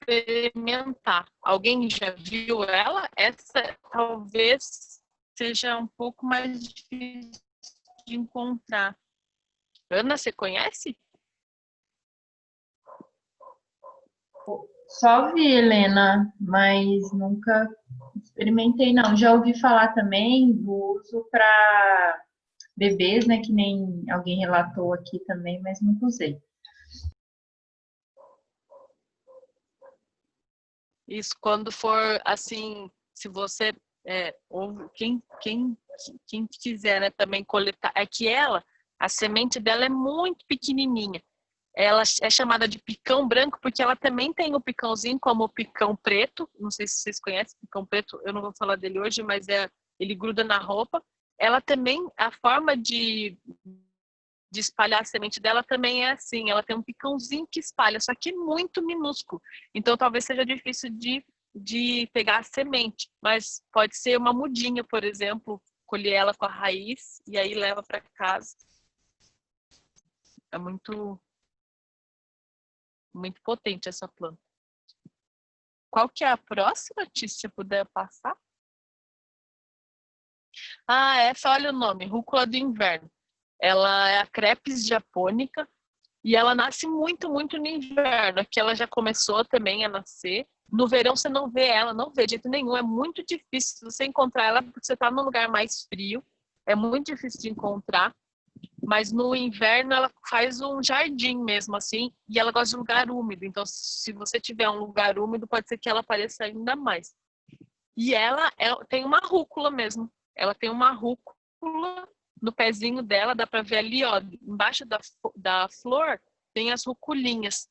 experimentar. Alguém já viu ela? Essa talvez seja um pouco mais difícil de encontrar. Ana, você conhece? Só vi, Helena, mas nunca experimentei, não. Já ouvi falar também do uso para bebês, né? Que nem alguém relatou aqui também, mas nunca usei. Isso, quando for assim, se você ou quem quiser, né, também coletar, é que a semente dela é muito pequenininha. Ela é chamada de picão branco porque ela também tem o picãozinho como o picão preto. Não sei se vocês conhecem o picão preto, eu não vou falar dele hoje, mas ele gruda na roupa. Ela também, a forma de espalhar a semente dela também é assim, ela tem um picãozinho que espalha, só que muito minúsculo. Então talvez seja difícil de pegar a semente, mas pode ser uma mudinha, por exemplo, colher ela com a raiz e aí leva para casa. É muito potente essa planta. Qual que é a próxima, Tis, se puder passar? Essa, olha o nome, rúcula do inverno. Ela é a crepes japônica e ela nasce muito, muito no inverno. Aqui ela já começou também a nascer. No verão você não vê ela, não vê de jeito nenhum. É muito difícil você encontrar ela porque você está num lugar mais frio. É muito difícil de encontrar. Mas no inverno ela faz um jardim mesmo assim e ela gosta de lugar úmido. Então se você tiver um lugar úmido pode ser que ela apareça ainda mais. E ela tem uma rúcula mesmo. Ela tem uma rúcula no pezinho dela, dá para ver ali, ó, embaixo da flor tem as ruculinhas.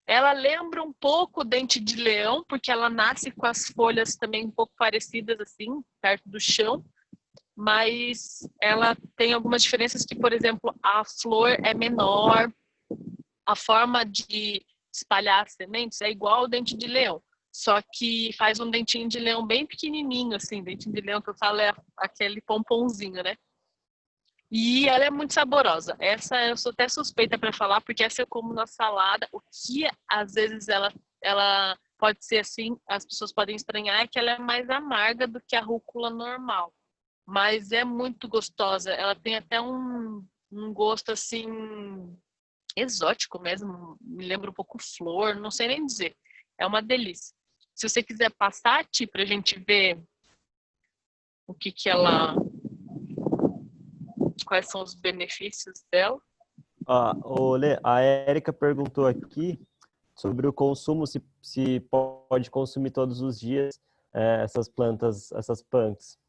Ela lembra um pouco o dente de leão, porque ela nasce com as folhas também um pouco parecidas assim, perto do chão, mas ela tem algumas diferenças que, por exemplo, a flor é menor, a forma de espalhar as sementes é igual ao dente de leão, só que faz um dentinho de leão bem pequenininho, assim, dentinho de leão que eu falo é aquele pomponzinho, né? E ela é muito saborosa. Essa eu sou até suspeita para falar, porque essa eu como na salada. O que às vezes ela pode ser assim, as pessoas podem estranhar, é que ela é mais amarga do que a rúcula normal. Mas é muito gostosa. Ela tem até um gosto assim exótico mesmo. Me lembra um pouco flor, não sei nem dizer. É uma delícia. Se você quiser passar, Ti, pra gente ver o que quais são os benefícios dela. A Érica perguntou aqui sobre o consumo, se pode consumir todos os dias essas plantas, essas punks.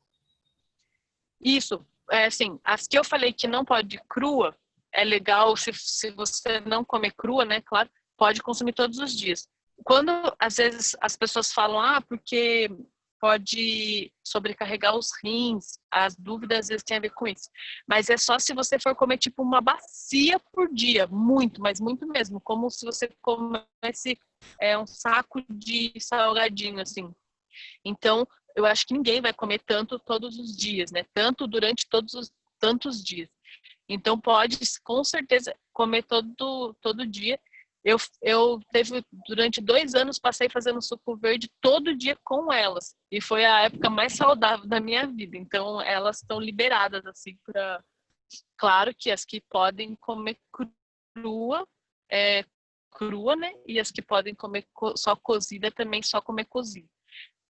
Isso, assim, as que eu falei que não pode crua, é legal se você não comer crua, né, claro, pode consumir todos os dias. Quando, às vezes, as pessoas falam, porque pode sobrecarregar os rins. As dúvidas às vezes têm a ver com isso. Mas é só se você for comer tipo uma bacia por dia, muito, mas muito mesmo, como se você comesse um saco de salgadinho assim. Então, eu acho que ninguém vai comer tanto todos os dias, né? Tanto durante todos os tantos dias. Então, pode, com certeza, comer todo dia. Eu teve, durante 2 anos, passei fazendo suco verde todo dia com elas. E foi a época mais saudável da minha vida. Então, elas estão liberadas, assim, para... Claro que as que podem comer crua, né? E as que podem comer só cozida, também só comer cozida.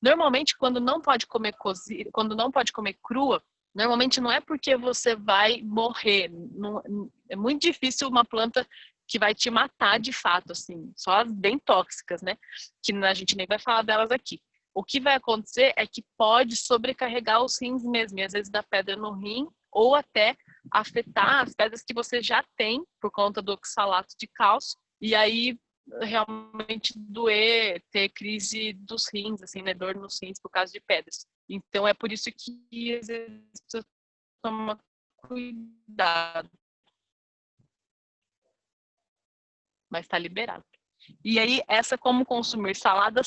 Normalmente, quando não pode comer cozida, quando não pode comer crua, normalmente não é porque você vai morrer. Não, é muito difícil uma planta que vai te matar de fato, assim, só as bem tóxicas, né? Que a gente nem vai falar delas aqui. O que vai acontecer é que pode sobrecarregar os rins mesmo, e às vezes dar pedra no rim, ou até afetar as pedras que você já tem por conta do oxalato de cálcio, e aí realmente doer, ter crise dos rins, assim, né? Dor nos rins por causa de pedras. Então é por isso que às vezes você toma cuidado. Mas está liberado. E aí, essa como consumir salada,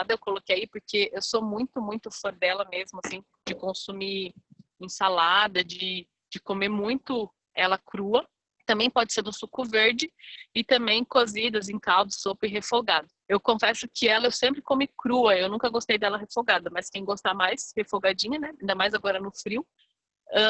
eu coloquei aí, porque eu sou muito, muito fã dela mesmo, assim, de consumir em salada, de comer muito ela crua. Também pode ser no suco verde e também cozidas em caldo, sopa e refogado. Eu confesso que ela eu sempre comi crua, eu nunca gostei dela refogada, mas quem gostar mais, refogadinha, né? Ainda mais agora no frio.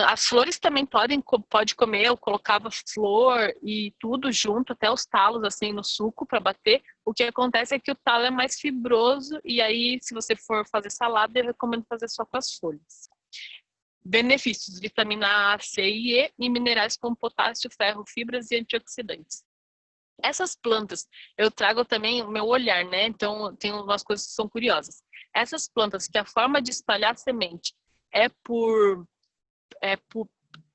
As flores também pode comer, eu colocava flor e tudo junto, até os talos assim no suco para bater. O que acontece é que o talo é mais fibroso e aí se você for fazer salada, eu recomendo fazer só com as folhas. Benefícios: vitamina A, C e E minerais como potássio, ferro, fibras e antioxidantes. Essas plantas, eu trago também o meu olhar, né? Então, tem umas coisas que são curiosas. Essas plantas que a forma de espalhar semente é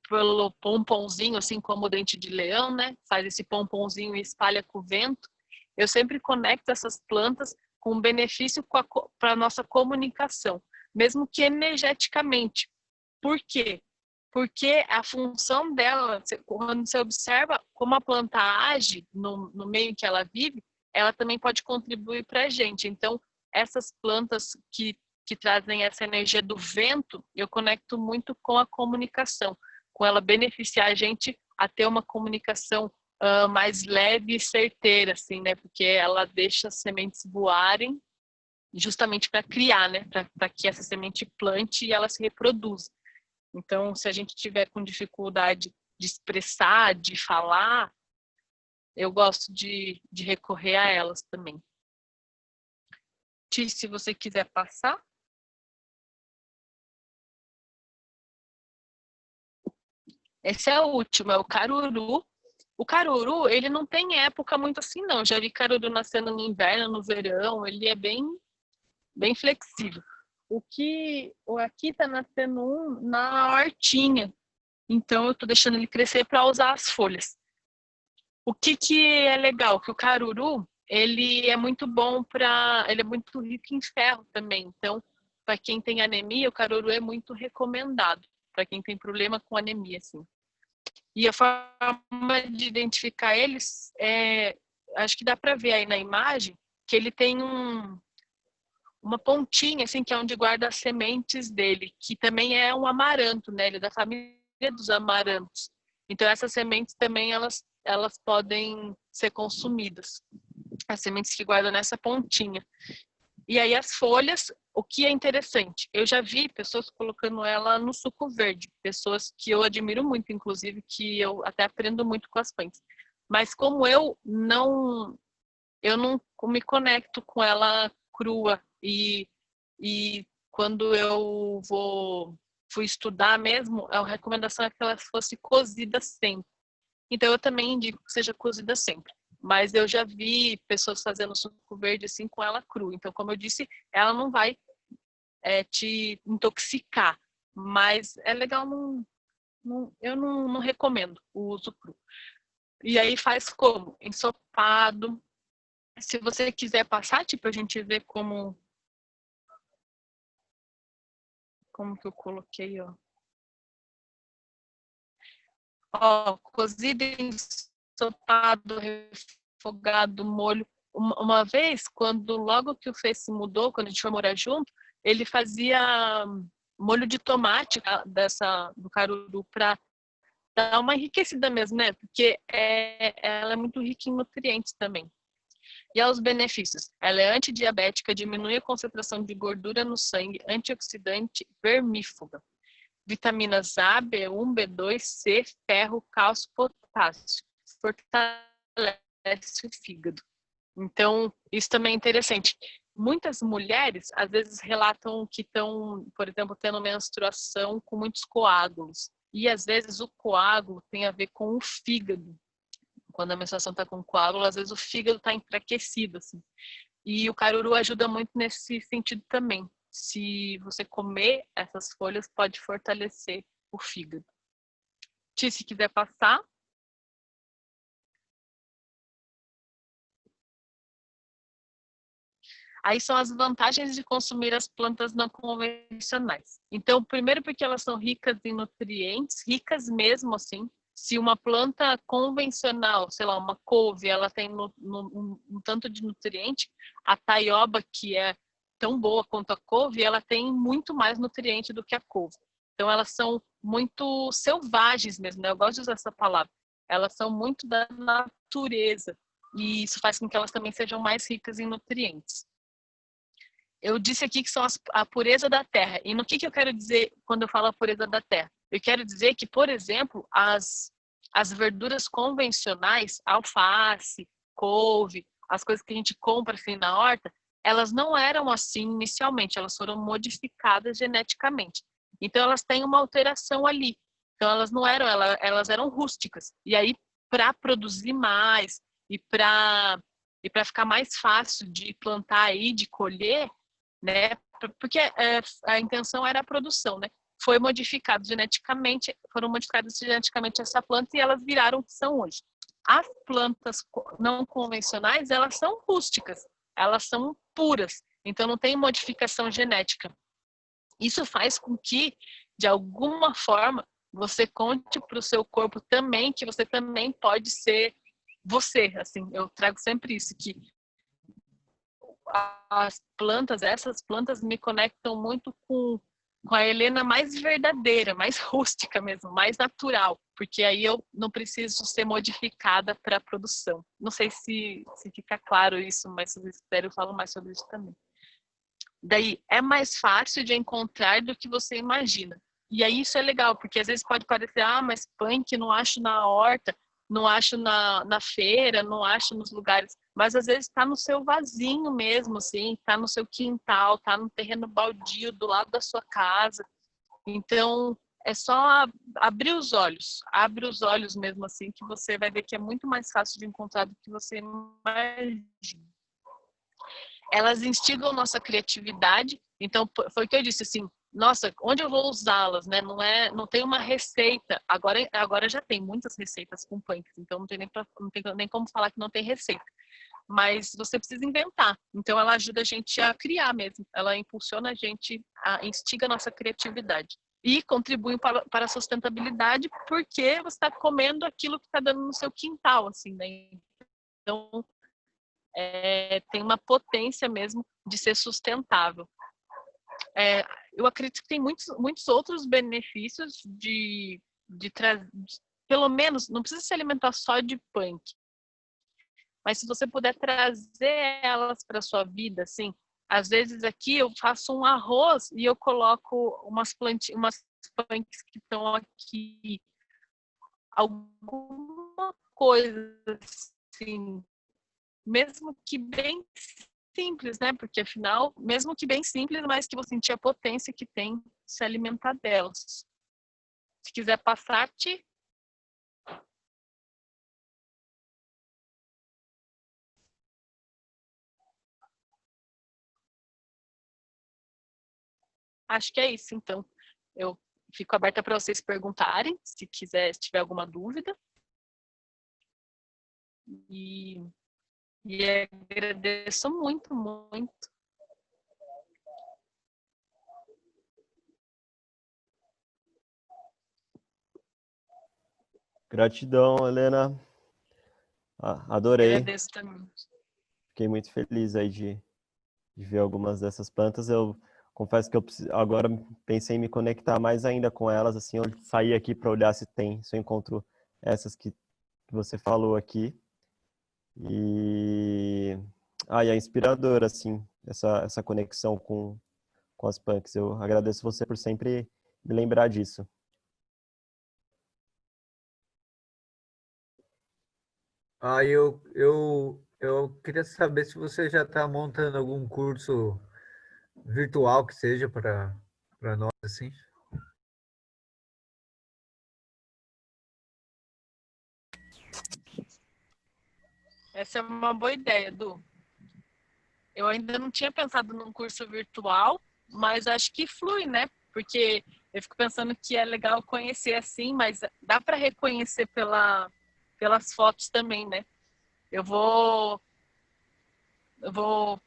pelo pomponzinho, assim como o dente de leão, né? Faz esse pomponzinho e espalha com o vento. Eu sempre conecto essas plantas com benefício para a nossa comunicação, mesmo que energeticamente. Por quê? Porque a função dela, quando você observa como a planta age no meio em que ela vive, ela também pode contribuir para a gente. Então, essas plantas que trazem essa energia do vento, eu conecto muito com a comunicação, com ela beneficiar a gente a ter uma comunicação mais leve e certeira, assim, né? Porque ela deixa as sementes voarem justamente para criar, né? Para que essa semente plante e ela se reproduza. Então, se a gente tiver com dificuldade de expressar, de falar, eu gosto de recorrer a elas também. Ti, se você quiser passar. Esse é o último, é o caruru. O caruru, ele não tem época muito assim, não. Já vi caruru nascendo no inverno, no verão, ele é bem flexível. Aqui tá nascendo um na hortinha. Então, eu tô deixando ele crescer para usar as folhas. O que é legal? Que o caruru, ele é muito bom ele é muito rico em ferro também. Então, para quem tem anemia, o caruru é muito recomendado. Para quem tem problema com anemia, assim. E a forma de identificar eles, acho que dá para ver aí na imagem, que ele tem uma pontinha, assim, que é onde guarda as sementes dele, que também é um amaranto, né? Ele é da família dos amarantos. Então, essas sementes também, elas podem ser consumidas. As sementes que guardam nessa pontinha. E aí as folhas, o que é interessante, eu já vi pessoas colocando ela no suco verde, pessoas que eu admiro muito, inclusive, que eu até aprendo muito com as plants. Mas como eu não me conecto com ela crua e quando eu fui estudar mesmo, a recomendação é que ela fosse cozida sempre. Então eu também indico que seja cozida sempre. Mas eu já vi pessoas fazendo suco verde assim com ela crua. Então, como eu disse, ela não vai te intoxicar. Mas é legal, eu não recomendo o uso cru. E aí faz como? Ensopado. Se você quiser passar, tipo, a gente vê como como que eu coloquei, ó. Ó, cozido, ensopado, refogado, molho. Uma vez, quando logo que o Fê se mudou, quando a gente foi morar junto, ele fazia molho de tomate do caruru para dar uma enriquecida mesmo, né? Porque ela é muito rica em nutrientes também. E aos benefícios, ela é antidiabética, diminui a concentração de gordura no sangue, antioxidante, vermífuga. Vitaminas A, B1, B2, C, ferro, cálcio, potássio. Fortalece o fígado. Então, isso também é interessante. Muitas mulheres, às vezes, relatam que estão, por exemplo, tendo menstruação com muitos coágulos. E, às vezes, o coágulo tem a ver com o fígado. Quando a menstruação está com coágulo, às vezes o fígado está enfraquecido, assim. E o caruru ajuda muito nesse sentido também. Se você comer essas folhas, pode fortalecer o fígado. Ti, se quiser passar. Aí são as vantagens de consumir as plantas não convencionais. Então, primeiro porque elas são ricas em nutrientes, ricas mesmo assim. Se uma planta convencional, sei lá, uma couve, ela tem um tanto de nutriente, a taioba, que é tão boa quanto a couve, ela tem muito mais nutriente do que a couve. Então, elas são muito selvagens mesmo, né? Eu gosto de usar essa palavra. Elas são muito da natureza. E isso faz com que elas também sejam mais ricas em nutrientes. Eu disse aqui que são a pureza da terra. E no que eu quero dizer quando eu falo a pureza da terra? Eu quero dizer que, por exemplo, as verduras convencionais, alface, couve, as coisas que a gente compra assim na horta, elas não eram assim inicialmente, elas foram modificadas geneticamente. Então, elas têm uma alteração ali. Então, elas não eram, elas eram rústicas. E aí, para produzir mais e para ficar mais fácil de plantar e de colher, né? Porque a intenção era a produção, né? Foram modificadas geneticamente essa planta e elas viraram o que são hoje. As plantas não convencionais, elas são rústicas, elas são puras, então não tem modificação genética. Isso faz com que, de alguma forma, você conte para o seu corpo também que você também pode ser você, assim, eu trago sempre isso, que essas plantas me conectam muito com a Helena mais verdadeira, mais rústica mesmo, mais natural, porque aí eu não preciso ser modificada para a produção. Não sei se fica claro isso, mas se vocês quiserem eu falo mais sobre isso também. Daí, é mais fácil de encontrar do que você imagina. E aí isso é legal, porque às vezes pode parecer, mas punk não acho na horta, não acho na feira, não acho nos lugares. Mas às vezes está no seu vasinho mesmo, assim, está no seu quintal, está no terreno baldio do lado da sua casa. Então, é só abrir os olhos, abre os olhos mesmo assim, que você vai ver que é muito mais fácil de encontrar do que você imagina. Elas instigam nossa criatividade, então foi o que eu disse, assim, nossa, onde eu vou usá-las, né? Não tem uma receita. Agora já tem muitas receitas com punks, então não tem nem como falar que não tem receita. Mas você precisa inventar. Então ela ajuda a gente a criar mesmo. Ela impulsiona a gente, instiga a nossa criatividade. E contribui para a sustentabilidade porque você está comendo aquilo que está dando no seu quintal, assim, né? Então tem uma potência mesmo de ser sustentável. Eu acredito que tem muitos outros benefícios de trazer, pelo menos, não precisa se alimentar só de punk, mas se você puder trazer elas para sua vida, assim, às vezes aqui eu faço um arroz e eu coloco umas punks que estão aqui, alguma coisa assim, mesmo que bem simples, né? Porque afinal, mesmo que bem simples, mas que você sentir a potência que tem se alimentar delas. Se quiser passar, Ti. Acho que é isso, então. Eu fico aberta para vocês perguntarem, se tiver alguma dúvida. E agradeço muito, muito. Gratidão, Helena. Adorei. Agradeço também. Fiquei muito feliz aí de ver algumas dessas plantas. Eu confesso que agora pensei em me conectar mais ainda com elas, assim, eu saí aqui para olhar se eu encontro essas que você falou aqui. E é inspirador, assim, essa conexão com as punks. Eu agradeço você por sempre me lembrar disso. Eu queria saber se você já está montando algum curso virtual que seja para nós, assim. Essa é uma boa ideia, Edu. Eu ainda não tinha pensado num curso virtual, mas acho que flui, né? Porque eu fico pensando que é legal conhecer assim, mas dá para reconhecer pelas fotos também, né? Eu vou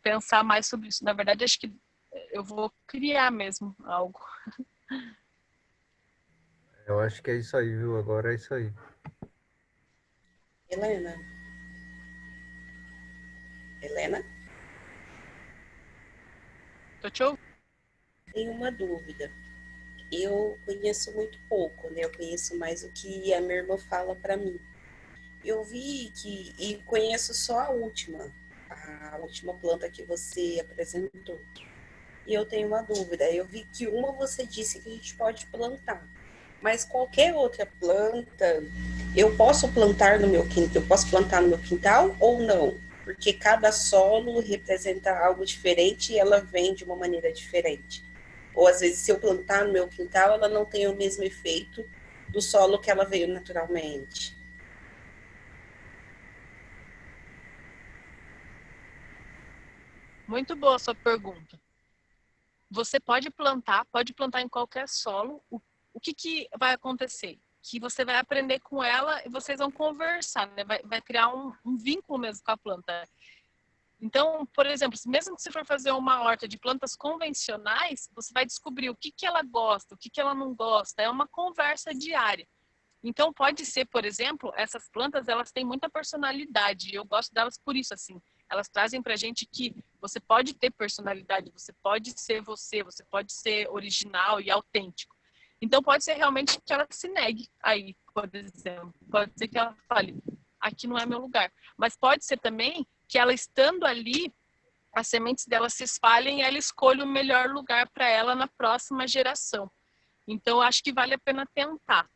pensar mais sobre isso. Na verdade, acho que eu vou criar mesmo algo. Eu acho que é isso aí, viu? Agora é isso aí. Helena? Helena? Tô te ouvindo. Tenho uma dúvida. Eu conheço muito pouco, né? Eu conheço mais o que a minha irmã fala para mim. Eu vi e conheço só a última planta que você apresentou. E eu tenho uma dúvida. Eu vi que uma você disse que a gente pode plantar, mas qualquer outra planta eu posso plantar no meu quintal? Eu posso plantar no meu quintal ou não? Porque cada solo representa algo diferente e ela vem de uma maneira diferente. Ou às vezes, se eu plantar no meu quintal, ela não tem o mesmo efeito do solo que ela veio naturalmente. Muito boa a sua pergunta. Você pode plantar em qualquer solo. O que vai acontecer? Que você vai aprender com ela e vocês vão conversar, né? Vai criar um vínculo mesmo com a planta. Então, por exemplo, mesmo que você for fazer uma horta de plantas convencionais, você vai descobrir o que ela gosta, o que ela não gosta. É uma conversa diária. Então, pode ser, por exemplo, essas plantas, elas têm muita personalidade. Eu gosto delas por isso, assim. Elas trazem pra gente que você pode ter personalidade, você pode ser você pode ser original e autêntico. Então, pode ser realmente que ela se negue aí, por exemplo. Pode ser que ela fale, aqui não é meu lugar. Mas pode ser também que ela estando ali, as sementes dela se espalhem e ela escolha o melhor lugar para ela na próxima geração. Então, acho que vale a pena tentar.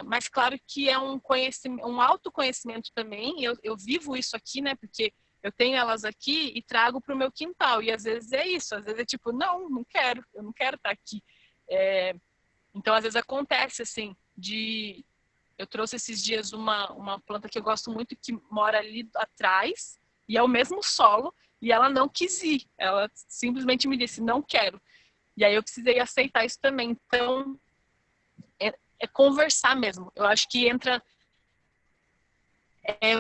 Mas claro que é um autoconhecimento também. Eu vivo isso aqui, né? Porque eu tenho elas aqui e trago para o meu quintal. E às vezes é isso. Às vezes é tipo, não quero. Eu não quero estar aqui. Então, às vezes acontece assim, eu trouxe esses dias uma planta que eu gosto muito, que mora ali atrás, e é o mesmo solo, e ela não quis ir. Ela simplesmente me disse, não quero. E aí eu precisei aceitar isso também. Então, é conversar mesmo. Eu acho que entra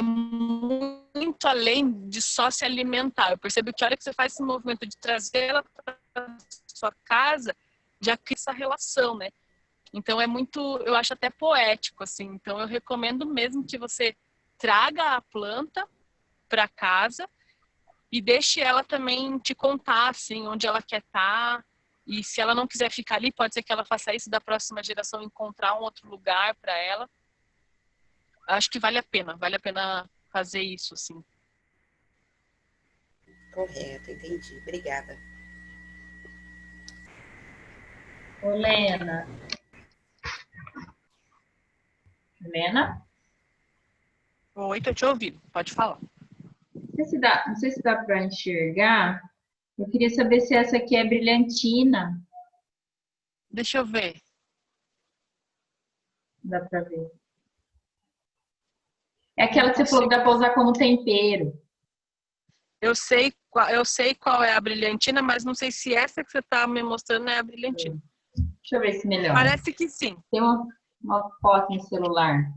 muito além de só se alimentar. Eu percebo que a hora que você faz esse movimento de trazer ela para sua casa, já cria essa relação, né? Então é muito, eu acho até poético, assim. Então eu recomendo mesmo que você traga a planta para casa e deixe ela também te contar, assim, onde ela quer estar. E se ela não quiser ficar ali, pode ser que ela faça isso da próxima geração, encontrar um outro lugar para ela. Acho que vale a pena fazer isso, assim. Correto, entendi. Obrigada. Helena? Oi, tô te ouvindo. Pode falar. Não sei se dá para enxergar. Eu queria saber se essa aqui é brilhantina. Deixa eu ver. Dá para ver. É aquela que você falou que dá para usar como tempero. Eu sei qual é a brilhantina, mas não sei se essa que você está me mostrando é a brilhantina. Deixa eu ver se melhor. Parece que sim. Tem uma foto no celular.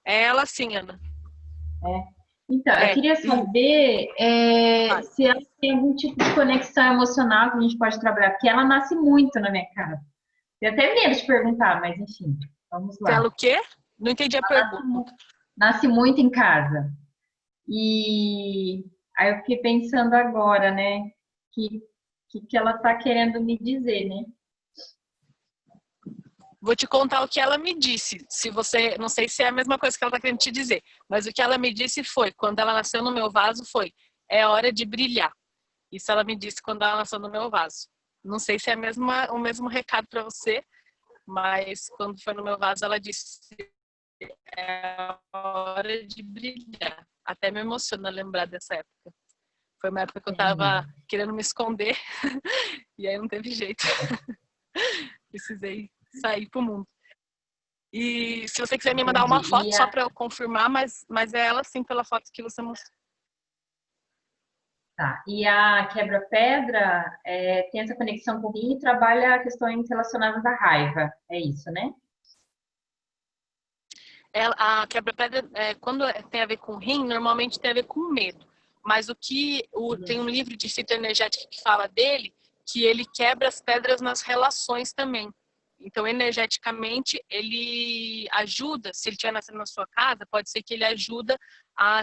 É ela sim, Ana. Então, eu queria saber se ela tem algum tipo de conexão emocional que a gente pode trabalhar, porque ela nasce muito na minha casa. Tenho até medo de perguntar, mas enfim, Vamos Se ela lá. o quê? Não entendi a pergunta. Nasce muito em casa. E aí eu fiquei pensando agora, né? Que ela tá querendo me dizer, né? Vou te contar o que ela me disse. Se você, não sei se é a mesma coisa que ela está querendo te dizer, mas o que ela me disse foi, quando ela nasceu no meu vaso, foi: é hora de brilhar. Isso ela me disse quando ela nasceu no meu vaso. Não sei se é o mesmo recado para você, mas quando foi no meu vaso, ela disse: é hora de brilhar. Até me emociona lembrar dessa época. Foi uma época que eu estava querendo me esconder e aí não teve jeito. Precisei sair pro mundo. E se você quiser me mandar uma foto só para eu confirmar, mas é ela sim pela foto que você mostrou. Tá. E a quebra-pedra tem essa conexão com o rim e trabalha questões relacionadas à raiva. É isso, né? A quebra-pedra, quando tem a ver com rim, normalmente tem a ver com medo. Mas tem um livro de fitoenergética que fala dele, que ele quebra as pedras nas relações também. Então, energeticamente, ele ajuda, se ele estiver nascendo na sua casa, pode ser que ele ajuda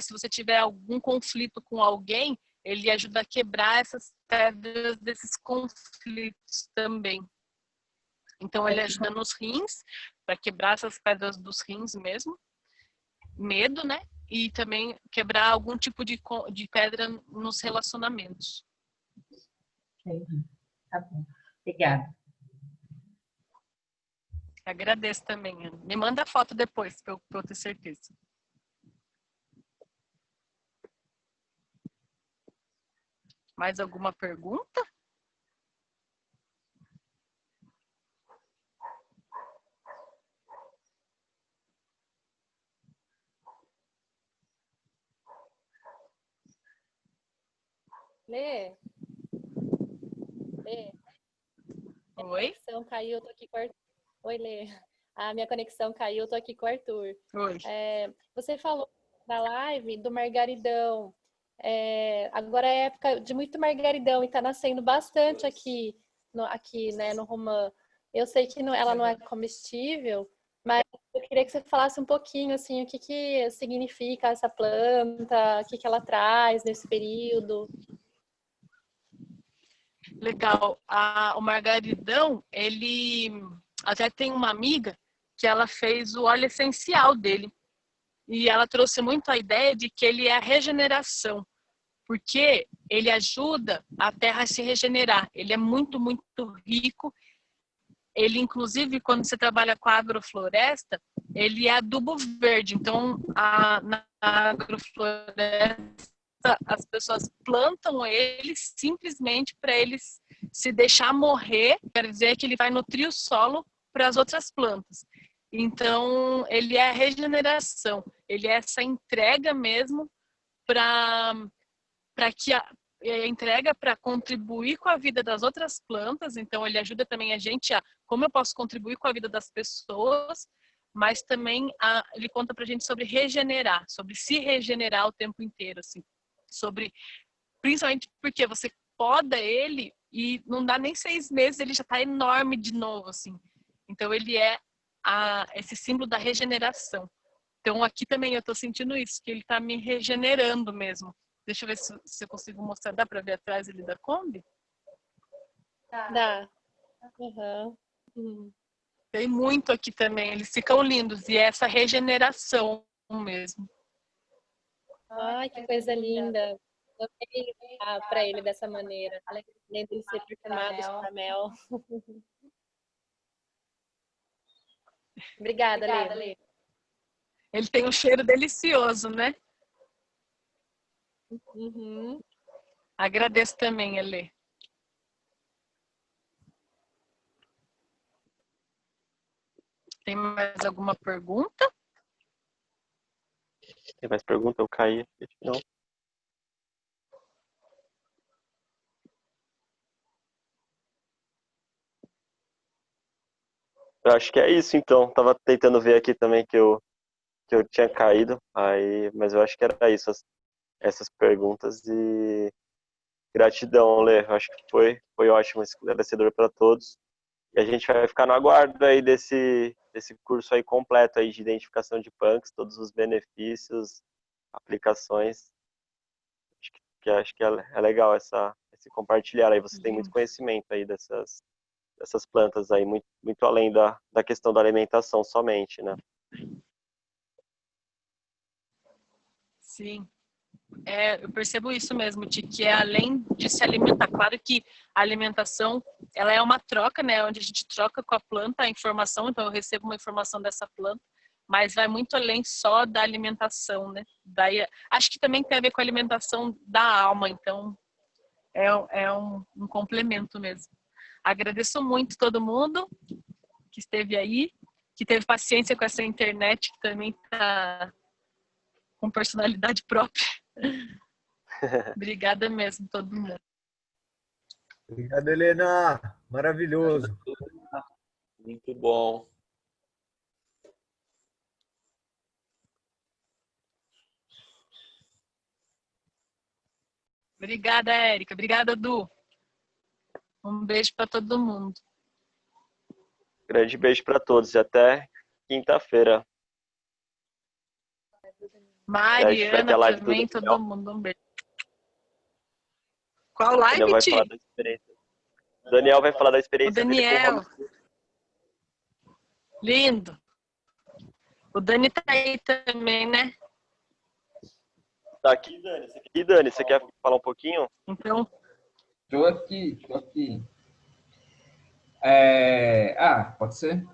se você tiver algum conflito com alguém, ele ajuda a quebrar essas pedras desses conflitos também. Então, ele ajuda nos rins, para quebrar essas pedras dos rins mesmo, medo, né? E também quebrar algum tipo de pedra nos relacionamentos. Tá bom. Obrigada. Agradeço também. Me manda a foto depois, para eu ter certeza. Mais alguma pergunta? Lê. Oi? Conexão caiu, eu tô aqui com o Arthur. Oi, Lê. A minha conexão caiu, eu tô aqui com o Arthur. Oi. Você falou na live do margaridão. Agora é época de muito margaridão e tá nascendo bastante aqui, né, no Romã. Eu sei que ela não é comestível, mas eu queria que você falasse um pouquinho, assim, o que significa essa planta, o que ela traz nesse período. Legal. O margaridão, ele até tem uma amiga que ela fez o óleo essencial dele. E ela trouxe muito a ideia de que ele é a regeneração, porque ele ajuda a terra a se regenerar. Ele é muito, muito rico. Ele, inclusive, quando você trabalha com a agrofloresta, ele é adubo verde. Então, na agrofloresta, as pessoas plantam ele simplesmente para eles se deixar morrer, quer dizer que ele vai nutrir o solo para as outras plantas. Então, ele é a regeneração, ele é essa entrega mesmo para que a entrega para contribuir com a vida das outras plantas. Então, ele ajuda também a gente como eu posso contribuir com a vida das pessoas, mas também ele conta para a gente sobre regenerar, sobre se regenerar o tempo inteiro, assim. Principalmente porque você poda ele e não dá nem 6 meses, ele já está enorme de novo, assim. Então, ele é esse símbolo da regeneração. Então, aqui também eu estou sentindo isso, que ele está me regenerando mesmo. Deixa eu ver se eu consigo mostrar. Dá para ver atrás ele da Kombi? Dá. Uhum. Tem muito aqui também, eles ficam lindos. E é essa regeneração mesmo. Ai, que coisa linda. Eu queria para ele dessa maneira, além dele ser perfumado de caramel. Obrigada, Lê. Ele tem um cheiro delicioso, né? Uhum. Agradeço também, Elê. Tem mais alguma pergunta? Tem mais pergunta? Eu caí. Não. Eu acho que é isso, então. Tava tentando ver aqui também que eu tinha caído, mas eu acho que era isso, essas perguntas. E gratidão, Lê. Eu acho que foi ótimo, esclarecedor para todos. E a gente vai ficar no aguardo aí desse curso aí completo aí de identificação de punks, todos os benefícios, aplicações. Acho que é legal esse compartilhar aí. Você tem muito conhecimento aí dessas plantas aí, muito além da questão da alimentação somente, né? Sim. Eu percebo isso mesmo, que é além de se alimentar. Claro que a alimentação, ela é uma troca, né? Onde a gente troca com a planta a informação, então eu recebo uma informação dessa planta, mas vai muito além só da alimentação, né? Daí, acho que também tem a ver com a alimentação da alma, então é um complemento mesmo. Agradeço muito todo mundo que esteve aí, que teve paciência com essa internet, que também está com personalidade própria. Obrigada mesmo, todo mundo. Obrigado, Helena. Maravilhoso. Muito bom. Obrigada, Érica. Obrigada, Du. Um beijo para todo mundo. Grande beijo para todos e até quinta-feira. Mariana também, todo mundo. Um beijo. Qual Daniel live, vai Ti? falar da experiência. Daniel vai falar da experiência O dele com Daniel. homeschool. Lindo. O Dani tá aí também, né? Tá aqui, Dani. Você quer falar um pouquinho? Então. Tô aqui. Pode ser?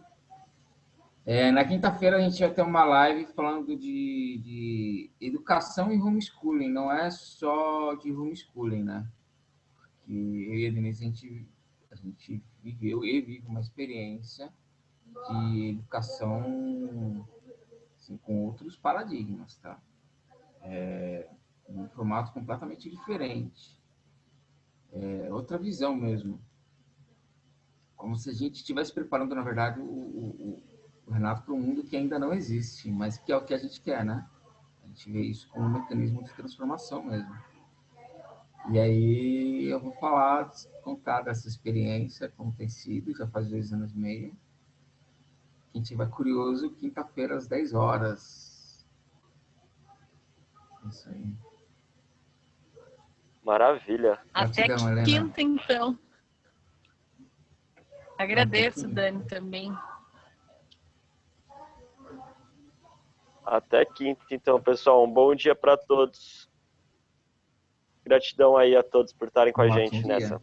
Na quinta-feira a gente vai ter uma live falando de educação e homeschooling. Não é só de homeschooling, né? Que eu e a Denise, a gente viveu e vive uma experiência de educação assim, com outros paradigmas, tá? Um formato completamente diferente. Outra visão mesmo. Como se a gente estivesse preparando, na verdade, o Renato para um mundo que ainda não existe, mas que é o que a gente quer, né? A gente vê isso como um mecanismo de transformação mesmo. E aí eu vou contar dessa experiência, como tem sido, já faz 2 anos e meio. Quem tiver curioso, quinta-feira às 10 horas. Isso aí. Maravilha. Até Gratidão, quinta, então. Agradeço, Até Dani, também. Até quinta, então, pessoal. Um bom dia para todos. Gratidão aí a todos por estarem com a gente nessa.